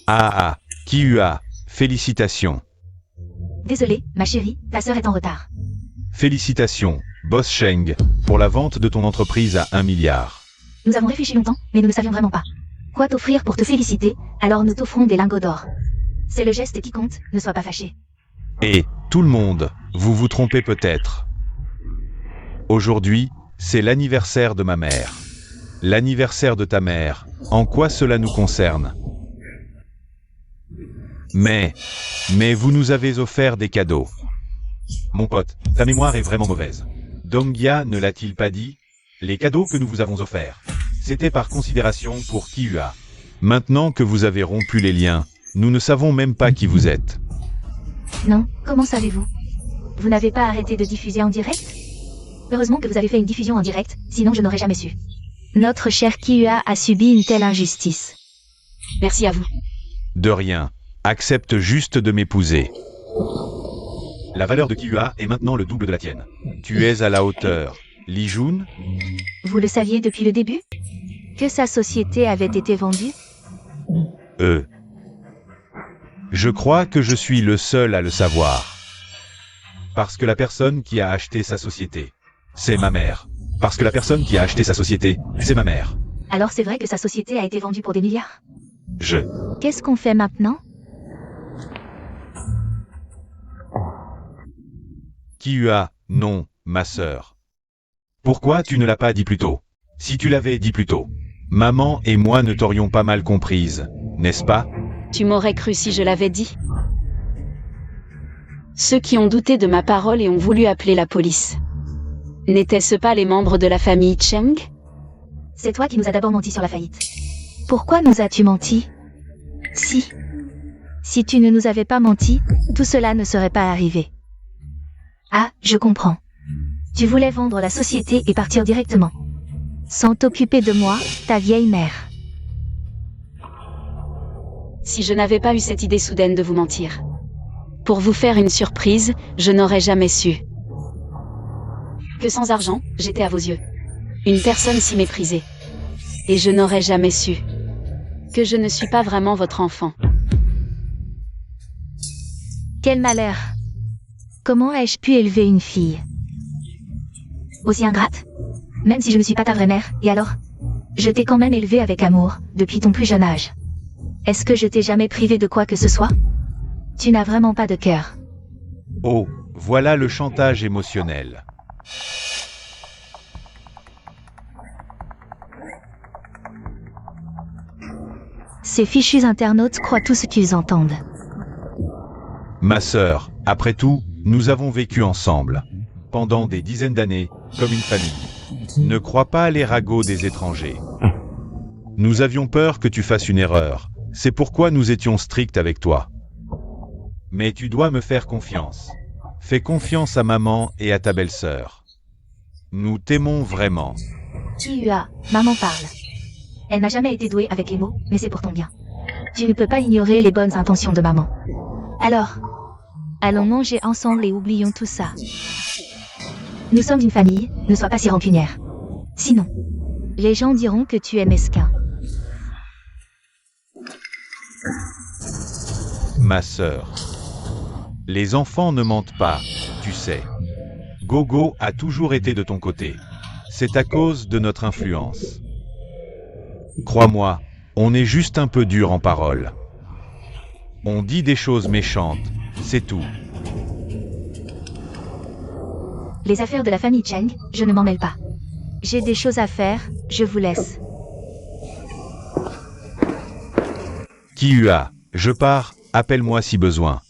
Ah, Kihua, félicitations. Désolée, ma chérie, ta sœur est en retard. Félicitations, Boss Sheng, pour la vente de ton entreprise à 1 milliard. Nous avons réfléchi longtemps, mais nous ne savions vraiment pas quoi t'offrir pour te féliciter, alors nous t'offrons des lingots d'or. C'est le geste qui compte, ne sois pas fâché. Et, tout le monde, vous vous trompez peut-être. Aujourd'hui, c'est l'anniversaire de ma mère. L'anniversaire de ta mère, en quoi cela nous concerne? Mais vous nous avez offert des cadeaux. Mon pote, ta mémoire est vraiment mauvaise. Donghia ne l'a-t-il pas dit? Les cadeaux que nous vous avons offerts, c'était par considération pour Kihua. Maintenant que vous avez rompu les liens, nous ne savons même pas qui vous êtes. Non, comment savez-vous? Vous n'avez pas arrêté de diffuser en direct? Heureusement que vous avez fait une diffusion en direct, sinon je n'aurais jamais su. Notre cher Kihua a subi une telle injustice. Merci à vous. De rien. Accepte juste de m'épouser. La valeur de Kihua est maintenant le double de la tienne. Tu es à la hauteur. Li Jun? Vous le saviez depuis le début? Que sa société avait été vendue? Je crois que je suis le seul à le savoir. Parce que la personne qui a acheté sa société, c'est ma mère. Parce que la personne qui a acheté sa société, c'est ma mère. Alors c'est vrai que sa société a été vendue pour des milliards? Je... Qu'est-ce qu'on fait maintenant? Kihua, non, ma sœur. Pourquoi tu ne l'as pas dit plus tôt? Si tu l'avais dit plus tôt, maman et moi ne t'aurions pas mal comprise, n'est-ce pas? Tu m'aurais cru si je l'avais dit. Ceux qui ont douté de ma parole et ont voulu appeler la police. N'étaient-ce pas les membres de la famille Cheng? C'est toi qui nous as d'abord menti sur la faillite. Pourquoi nous as-tu menti? Si tu ne nous avais pas menti, tout cela ne serait pas arrivé. Ah, je comprends. Tu voulais vendre la société et partir directement. Sans t'occuper de moi, ta vieille mère. Si je n'avais pas eu cette idée soudaine de vous mentir. Pour vous faire une surprise, je n'aurais jamais su. Que sans argent, j'étais à vos yeux. Une personne si méprisée. Et je n'aurais jamais su. Que je ne suis pas vraiment votre enfant. Quel malheur. Comment ai-je pu élever une fille aussi ingrate? Même si je ne suis pas ta vraie mère, et alors? Je t'ai quand même élevée avec amour, depuis ton plus jeune âge. Est-ce que je t'ai jamais privé de quoi que ce soit? Tu n'as vraiment pas de cœur. Oh, voilà le chantage émotionnel. Ces fichus internautes croient tout ce qu'ils entendent. Ma sœur, après tout, nous avons vécu ensemble. Pendant des dizaines d'années, comme une famille. Ne crois pas les ragots des étrangers. Nous avions peur que tu fasses une erreur. C'est pourquoi nous étions stricts avec toi. Mais tu dois me faire confiance. Fais confiance à maman et à ta belle-sœur. Nous t'aimons vraiment. Kihua, maman parle. Elle n'a jamais été douée avec les mots, mais c'est pour ton bien. Tu ne peux pas ignorer les bonnes intentions de maman. Alors, allons manger ensemble et oublions tout ça. Nous sommes une famille, ne sois pas si rancunière. Sinon, les gens diront que tu es mesquin. Ma sœur. Les enfants ne mentent pas, tu sais. Gogo a toujours été de ton côté. C'est à cause de notre influence. Crois-moi, on est juste un peu dur en parole. On dit des choses méchantes, c'est tout. Les affaires de la famille Cheng, je ne m'en mêle pas. J'ai des choses à faire, je vous laisse. Kihua, je pars, appelle-moi si besoin.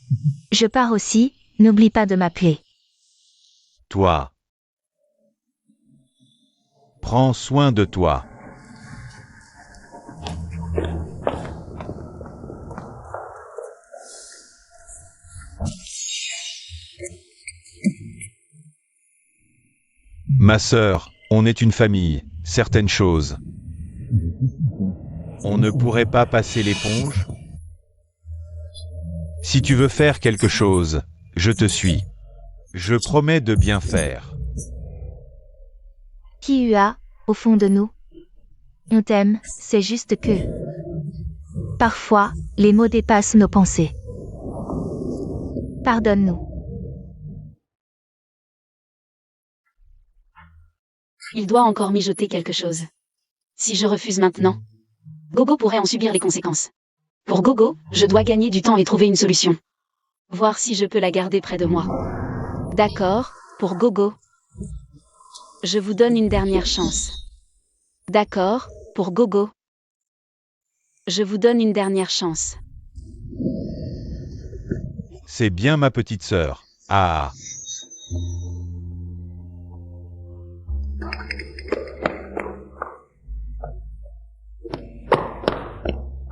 Je pars aussi, n'oublie pas de m'appeler. Toi. Prends soin de toi. Ma sœur, on est une famille, certaines choses. On ne pourrait pas passer l'éponge? Si tu veux faire quelque chose, je te suis. Je promets de bien faire. Kihua, au fond de nous, on t'aime, c'est juste que... Parfois, les mots dépassent nos pensées. Pardonne-nous. Il doit encore mijoter quelque chose. Si je refuse maintenant, Gogo pourrait en subir les conséquences. Pour Gogo, je dois gagner du temps et trouver une solution. Voir si je peux la garder près de moi. D'accord, pour Gogo. Je vous donne une dernière chance. D'accord, pour Gogo. Je vous donne une dernière chance. C'est bien ma petite sœur. Ah.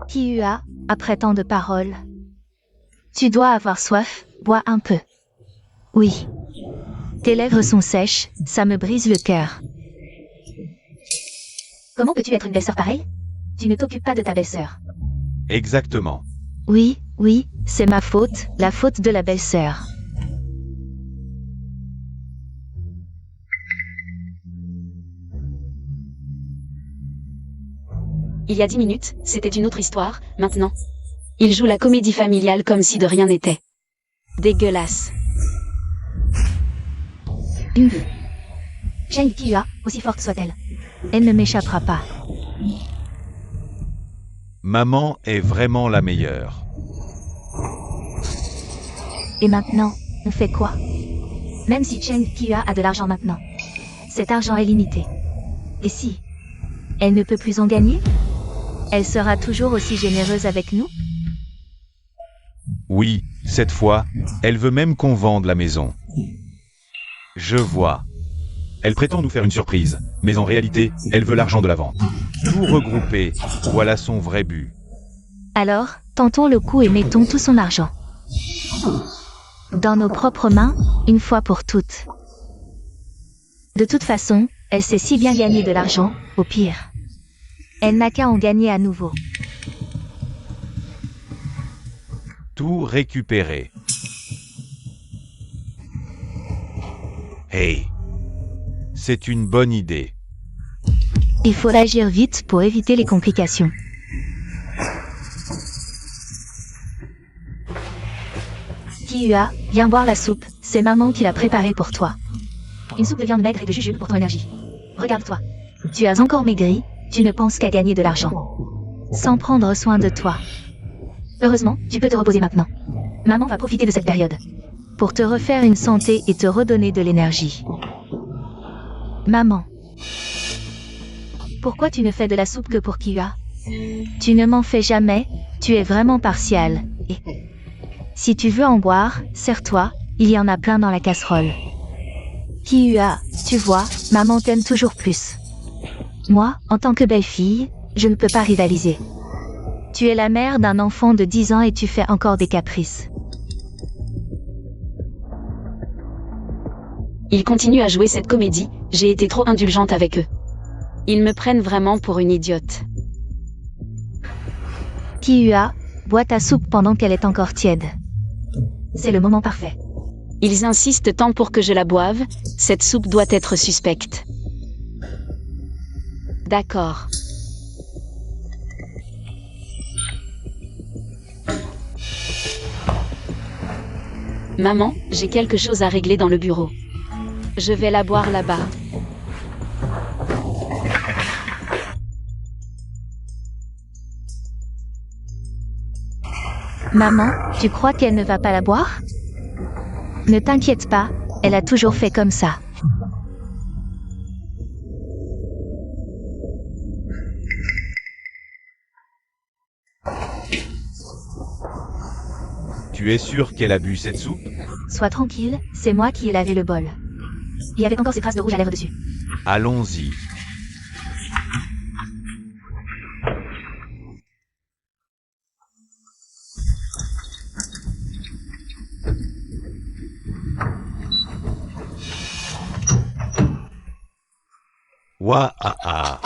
Kihua, après tant de paroles. Tu dois avoir soif, bois un peu. Oui. Tes lèvres sont sèches, ça me brise le cœur. Comment peux-tu être une belle-sœur pareille? Tu ne t'occupes pas de ta belle-sœur. Exactement. Oui, c'est ma faute, la faute de la belle-sœur. Il y a 10 minutes, c'était une autre histoire, maintenant. Il joue la comédie familiale comme si de rien n'était. Dégueulasse. Une. Cheng Kihua, aussi forte soit-elle. Elle ne m'échappera pas. Maman est vraiment la meilleure. Et maintenant, on fait quoi? Même si Cheng Kihua a de l'argent maintenant, cet argent est limité. Et si elle ne peut plus en gagner? Elle sera toujours aussi généreuse avec nous? Oui, cette fois, elle veut même qu'on vende la maison. Je vois. Elle prétend nous faire une surprise, mais en réalité, elle veut l'argent de la vente. Tout regrouper, voilà son vrai but. Alors, tentons le coup et mettons tout son argent dans nos propres mains, une fois pour toutes. De toute façon, elle sait si bien gagner de l'argent, au pire. Elle n'a qu'à en gagner à nouveau. Tout récupérer. Hey, c'est une bonne idée. Il faut agir vite pour éviter les complications. Kihua, viens boire la soupe, c'est maman qui l'a préparée pour toi. Une soupe de viande maigre et de jujube pour ton énergie. Regarde-toi. Tu as encore maigri, tu ne penses qu'à gagner de l'argent. Sans prendre soin de toi. Heureusement, tu peux te reposer maintenant. Maman va profiter de cette période pour te refaire une santé et te redonner de l'énergie. Maman. Pourquoi tu ne fais de la soupe que pour Kihua? Tu ne m'en fais jamais, tu es vraiment partial. Et si tu veux en boire, sers-toi, il y en a plein dans la casserole. Kihua, tu vois, maman t'aime toujours plus. Moi, en tant que belle-fille, je ne peux pas rivaliser. Tu es la mère d'un enfant de 10 ans et tu fais encore des caprices. Ils continuent à jouer cette comédie, j'ai été trop indulgente avec eux. Ils me prennent vraiment pour une idiote. Kihua, bois ta soupe pendant qu'elle est encore tiède. C'est le moment parfait. Ils insistent tant pour que je la boive, cette soupe doit être suspecte. D'accord. Maman, j'ai quelque chose à régler dans le bureau. Je vais la boire là-bas. Maman, tu crois qu'elle ne va pas la boire? Ne t'inquiète pas, elle a toujours fait comme ça. Tu es sûr qu'elle a bu cette soupe? Sois tranquille, c'est moi qui ai lavé le bol. Il y avait encore ces traces de rouge à lèvres dessus. Allons-y. Wa ah ah.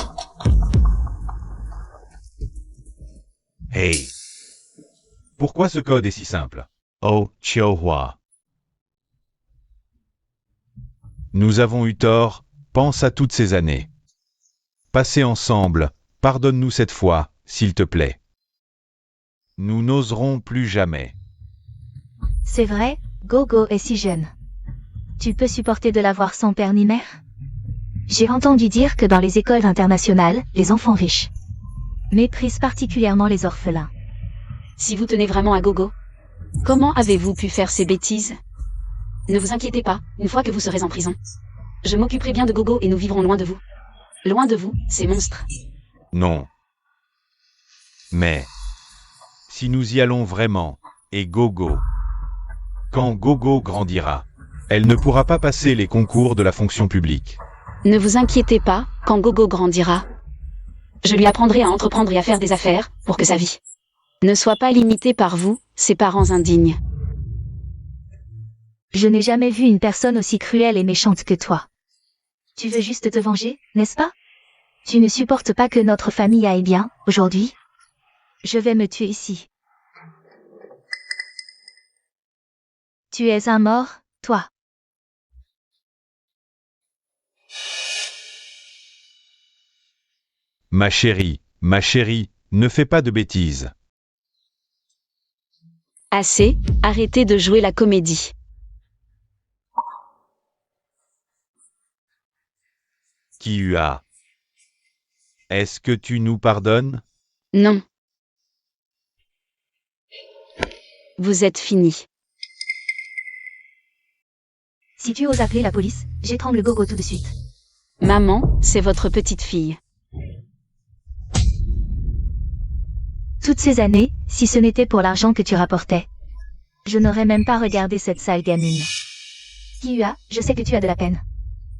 Hey. Pourquoi ce code est si simple? Oh, Chiao-Hua. Nous avons eu tort, pense à toutes ces années. Passées ensemble, pardonne-nous cette fois, s'il te plaît. Nous n'oserons plus jamais. C'est vrai, Gogo est si jeune. Tu peux supporter de la voir sans père ni mère? J'ai entendu dire que dans les écoles internationales, les enfants riches méprisent particulièrement les orphelins. Si vous tenez vraiment à Gogo, comment avez-vous pu faire ces bêtises? Ne vous inquiétez pas, une fois que vous serez en prison. Je m'occuperai bien de Gogo et nous vivrons loin de vous. Loin de vous, ces monstres. Non. Mais, si nous y allons vraiment, et Gogo, quand Gogo grandira, elle ne pourra pas passer les concours de la fonction publique. Ne vous inquiétez pas, quand Gogo grandira, je lui apprendrai à entreprendre et à faire des affaires, pour que sa vie ne soit pas limitée par vous, ses parents indignes. Je n'ai jamais vu une personne aussi cruelle et méchante que toi. Tu veux juste te venger, n'est-ce pas? Tu ne supportes pas que notre famille aille bien, aujourd'hui? Je vais me tuer ici. Tu es un mort, toi. Ma chérie, ne fais pas de bêtises. Assez, arrêtez de jouer la comédie. Kihua. Est-ce que tu nous pardonnes? Non. Vous êtes fini. Si tu oses appeler la police, j'étrangle Gogo tout de suite. Maman, c'est votre petite fille. Toutes ces années, si ce n'était pour l'argent que tu rapportais, je n'aurais même pas regardé cette sale gamine. Kihua, je sais que tu as de la peine.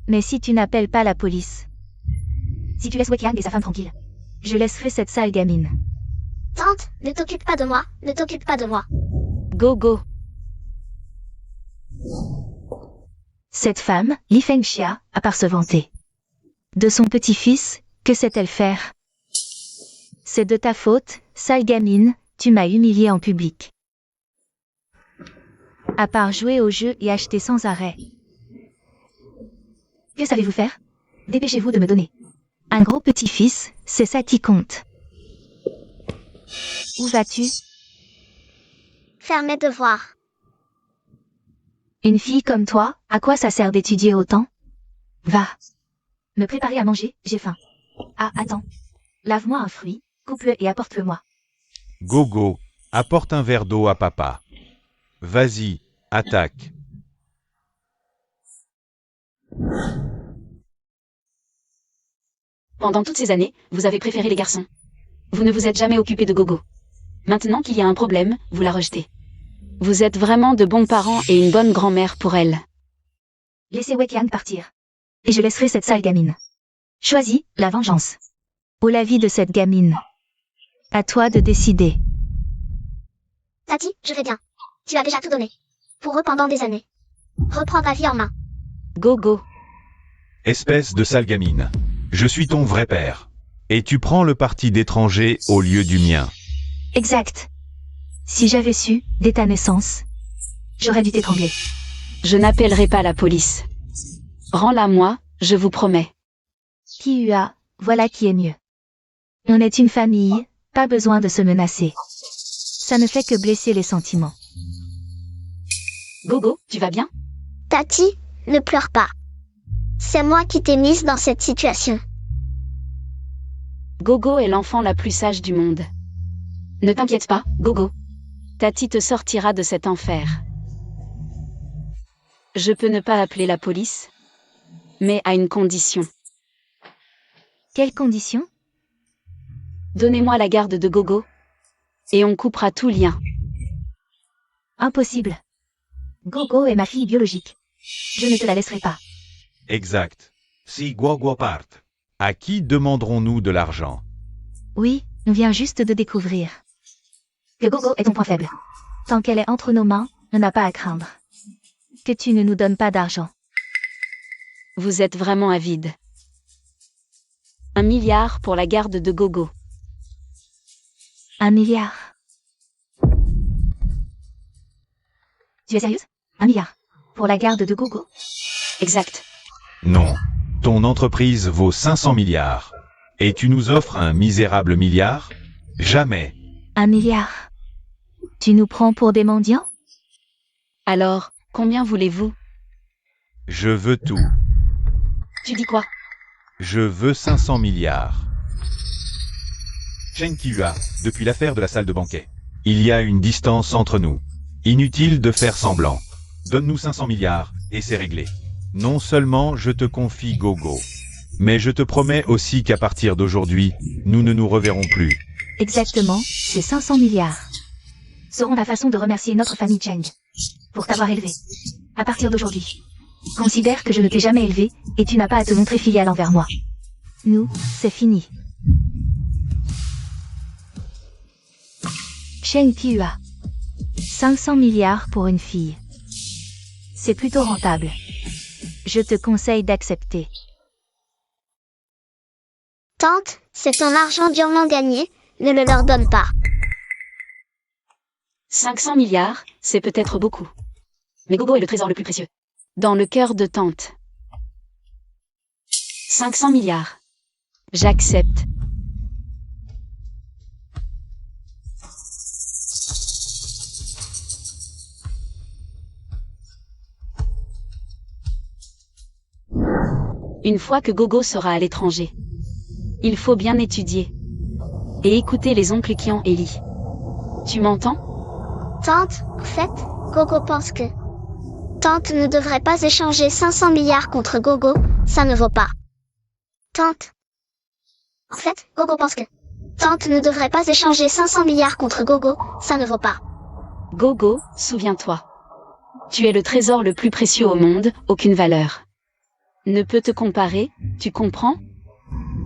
Mais si tu n'appelles pas la police, si tu laisses Wekiang et sa femme tranquille, je laisserai cette sale gamine. Tante, ne t'occupe pas de moi, ne t'occupe pas de moi. Gogo. Cette femme, Li Fengxia, à part se vanter de son petit-fils, que sait-elle faire? C'est de ta faute, sale gamine, tu m'as humiliée en public. À part jouer au jeu et acheter sans arrêt. Que savez-vous faire? Dépêchez-vous de me donner. Un gros petit-fils, c'est ça qui compte. Où vas-tu? Faire mes devoirs. Une fille comme toi, à quoi ça sert d'étudier autant? Va. Me préparer à manger, j'ai faim. Ah, attends. Lave-moi un fruit, coupe-le et apporte-le-moi. Gogo, apporte un verre d'eau à papa. Vas-y, attaque. Pendant toutes ces années, vous avez préféré les garçons. Vous ne vous êtes jamais occupé de Gogo. Maintenant qu'il y a un problème, vous la rejetez. Vous êtes vraiment de bons parents et une bonne grand-mère pour elle. Laissez Wekiang partir. Et je laisserai cette sale gamine. Choisis, la vengeance. Ou la vie de cette gamine. À toi de décider. Tati, je vais bien. Tu as déjà tout donné. Pour eux pendant des années. Reprends ta vie en main. Gogo. Espèce de sale gamine. Je suis ton vrai père. Et tu prends le parti d'étranger au lieu du mien. Exact. Si j'avais su, dès ta naissance, j'aurais dû t'étrangler. Je n'appellerai pas la police. Rends-la moi, je vous promets. Kihua, voilà qui est mieux. On est une famille, pas besoin de se menacer. Ça ne fait que blesser les sentiments. Gogo, tu vas bien? Tati, ne pleure pas. C'est moi qui t'ai mise dans cette situation. Gogo est l'enfant la plus sage du monde. Ne t'inquiète pas, Gogo. Tati te sortira de cet enfer. Je peux ne pas appeler la police, mais à une condition. Quelles conditions? Donnez-moi la garde de Gogo, et on coupera tout lien. Impossible. Gogo est ma fille biologique. Je ne te la laisserai pas. Exact. Si Guoguo parte, à qui demanderons-nous de l'argent? Oui, on vient juste de découvrir que Gogo est ton point faible. Tant qu'elle est entre nos mains, on n'a pas à craindre que tu ne nous donnes pas d'argent. Vous êtes vraiment avide. 1 milliard pour la garde de Gogo. 1 milliard. Tu es sérieuse? 1 milliard. Pour la garde de Gogo? Exact. Non. Ton entreprise vaut 500 milliards. Et tu nous offres un misérable milliard? Jamais. 1 milliard. Tu nous prends pour des mendiants? Alors, combien voulez-vous? Je veux tout. Tu dis quoi? Je veux 500 milliards. Chen Kihua, depuis l'affaire de la salle de banquet. Il y a une distance entre nous. Inutile de faire semblant. Donne-nous 500 milliards, et c'est réglé. Non seulement je te confie Gogo, mais je te promets aussi qu'à partir d'aujourd'hui, nous ne nous reverrons plus. Exactement, ces 500 milliards seront la façon de remercier notre famille Cheng pour t'avoir élevé. À partir d'aujourd'hui, considère que je ne t'ai jamais élevé et tu n'as pas à te montrer filial envers moi. Nous, c'est fini. Chen Kihua. 500 milliards pour une fille. C'est plutôt rentable. Je te conseille d'accepter. Tante, c'est ton argent durement gagné, ne le leur donne pas. 500 milliards, c'est peut-être beaucoup. Mais Gogo est le trésor le plus précieux. Dans le cœur de tante. 500 milliards. J'accepte. Une fois que Gogo sera à l'étranger, il faut bien étudier. Et écouter les oncles Kian et Li. Tu m'entends? Tante, en fait, Gogo pense que... Tante ne devrait pas échanger 500 milliards contre Gogo, ça ne vaut pas. Tante. En fait, Gogo pense que... Tante ne devrait pas échanger 500 milliards contre Gogo, ça ne vaut pas. Gogo, souviens-toi. Tu es le trésor le plus précieux au monde, aucune valeur ne peut te comparer, tu comprends?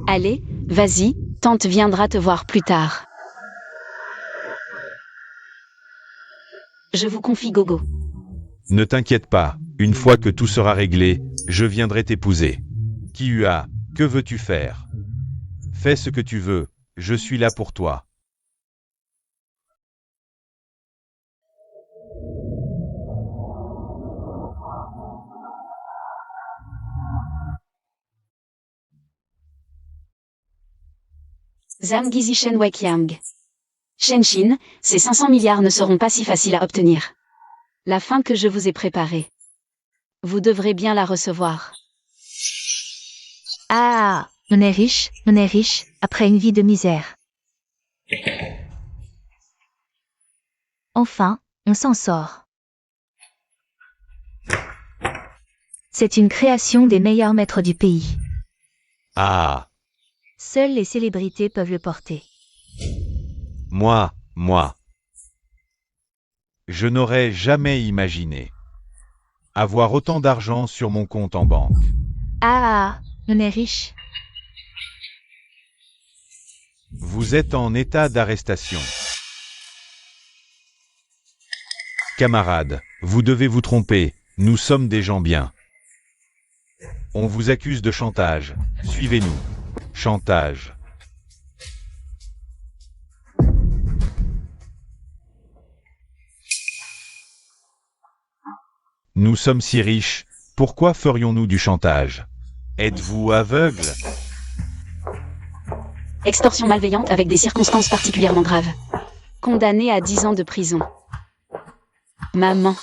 Allez, vas-y, tante viendra te voir plus tard. Je vous confie Gogo. Ne t'inquiète pas, une fois que tout sera réglé, je viendrai t'épouser. Kihua, que veux-tu faire? Fais ce que tu veux, je suis là pour toi. Zhang Gizi Shen Weiqiang. Shenshin, ces 500 milliards ne seront pas si faciles à obtenir. La fin que je vous ai préparée. Vous devrez bien la recevoir. Ah, on est riche, après une vie de misère. Enfin, on s'en sort. C'est une création des meilleurs maîtres du pays. Ah, Seules les célébrités peuvent le porter. moi. Je n'aurais jamais imaginé avoir autant d'argent sur mon compte en banque. Ah, on est riche. Vous êtes en état d'arrestation. Camarades, vous devez vous tromper, nous sommes des gens bien. On vous accuse de chantage. Suivez-nous. Chantage. Nous sommes si riches, pourquoi ferions-nous du chantage? Êtes-vous aveugle? Extorsion malveillante avec des circonstances particulièrement graves. Condamné à 10 ans de prison. Maman.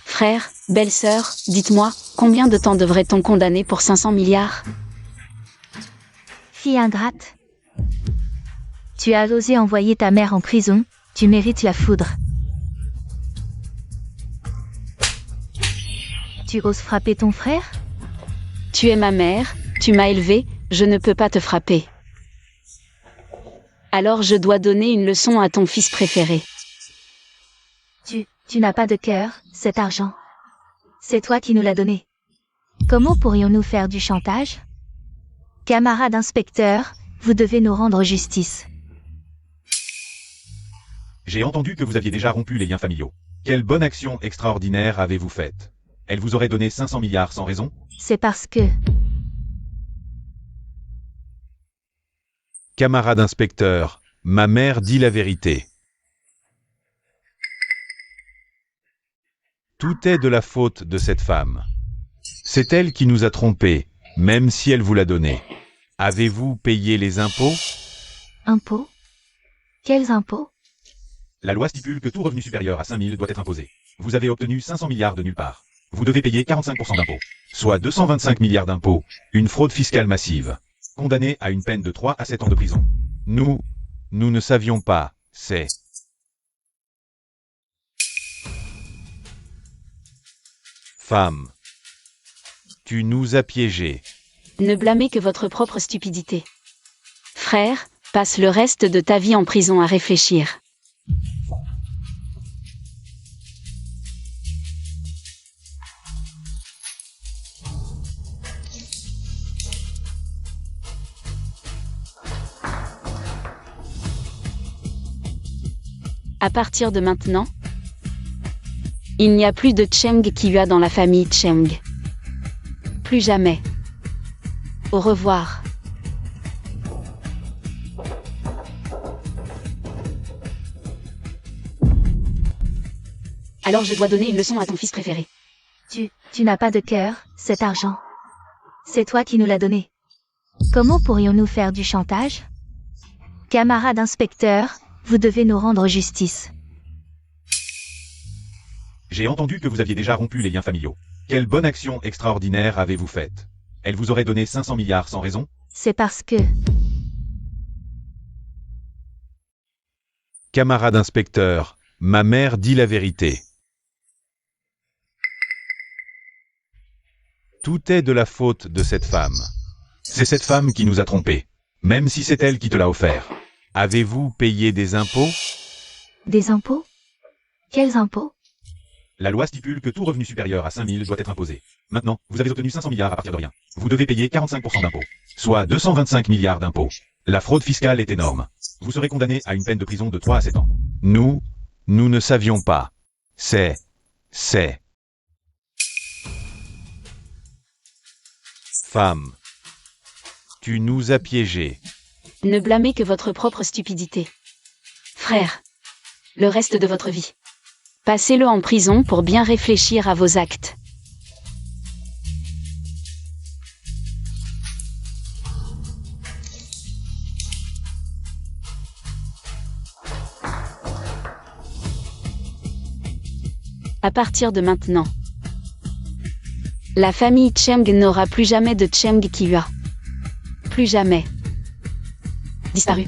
Frère, belle-sœur, dites-moi, combien de temps devrait-on condamner pour 500 milliards? Fille ingrate. Tu as osé envoyer ta mère en prison, tu mérites la foudre. Tu oses frapper ton frère? Tu es ma mère, tu m'as élevée, je ne peux pas te frapper. Alors je dois donner une leçon à ton fils préféré. Tu n'as pas de cœur, cet argent. C'est toi qui nous l'as donné. Comment pourrions-nous faire du chantage? Camarade inspecteur, vous devez nous rendre justice. J'ai entendu que vous aviez déjà rompu les liens familiaux. Quelle bonne action extraordinaire avez-vous faite? Elle vous aurait donné 500 milliards sans raison? C'est parce que... Camarade inspecteur, ma mère dit la vérité. Tout est de la faute de cette femme. C'est elle qui nous a trompés, même si elle vous l'a donné. Avez-vous payé les impôts? Impôts? Quels impôts? La loi stipule que tout revenu supérieur à 5 000 doit être imposé. Vous avez obtenu 500 milliards de nulle part. Vous devez payer 45% d'impôts, soit 225 milliards d'impôts, une fraude fiscale massive. Condamné à une peine de 3 à 7 ans de prison. Nous ne savions pas, c'est... Femme. Tu nous as piégés. Ne blâmez que votre propre stupidité. Frère, passe le reste de ta vie en prison à réfléchir. À partir de maintenant, il n'y a plus de Cheng Kihua dans la famille Cheng. Plus jamais. Au revoir. Alors je dois donner une leçon à ton fils préféré. Tu n'as pas de cœur, cet argent. C'est toi qui nous l'as donné. Comment pourrions-nous faire du chantage? Camarade inspecteur, vous devez nous rendre justice. J'ai entendu que vous aviez déjà rompu les liens familiaux. Quelle bonne action extraordinaire avez-vous faite? Elle vous aurait donné 500 milliards sans raison? C'est parce que... Camarade inspecteur, ma mère dit la vérité. Tout est de la faute de cette femme. C'est cette femme qui nous a trompés, même si c'est elle qui te l'a offert. Avez-vous payé des impôts? Des impôts? Quels impôts? La loi stipule que tout revenu supérieur à 5 000 doit être imposé. Maintenant, vous avez obtenu 500 milliards à partir de rien. Vous devez payer 45% d'impôts, soit 225 milliards d'impôts. La fraude fiscale est énorme. Vous serez condamné à une peine de prison de 3 à 7 ans. Nous ne savions pas. C'est... Femme. Tu nous as piégés. Ne blâmez que votre propre stupidité. Frère, le reste de votre vie, passez-le en prison pour bien réfléchir à vos actes. À partir de maintenant, la famille Cheng n'aura plus jamais de Cheng Qiua. Plus jamais. Disparu.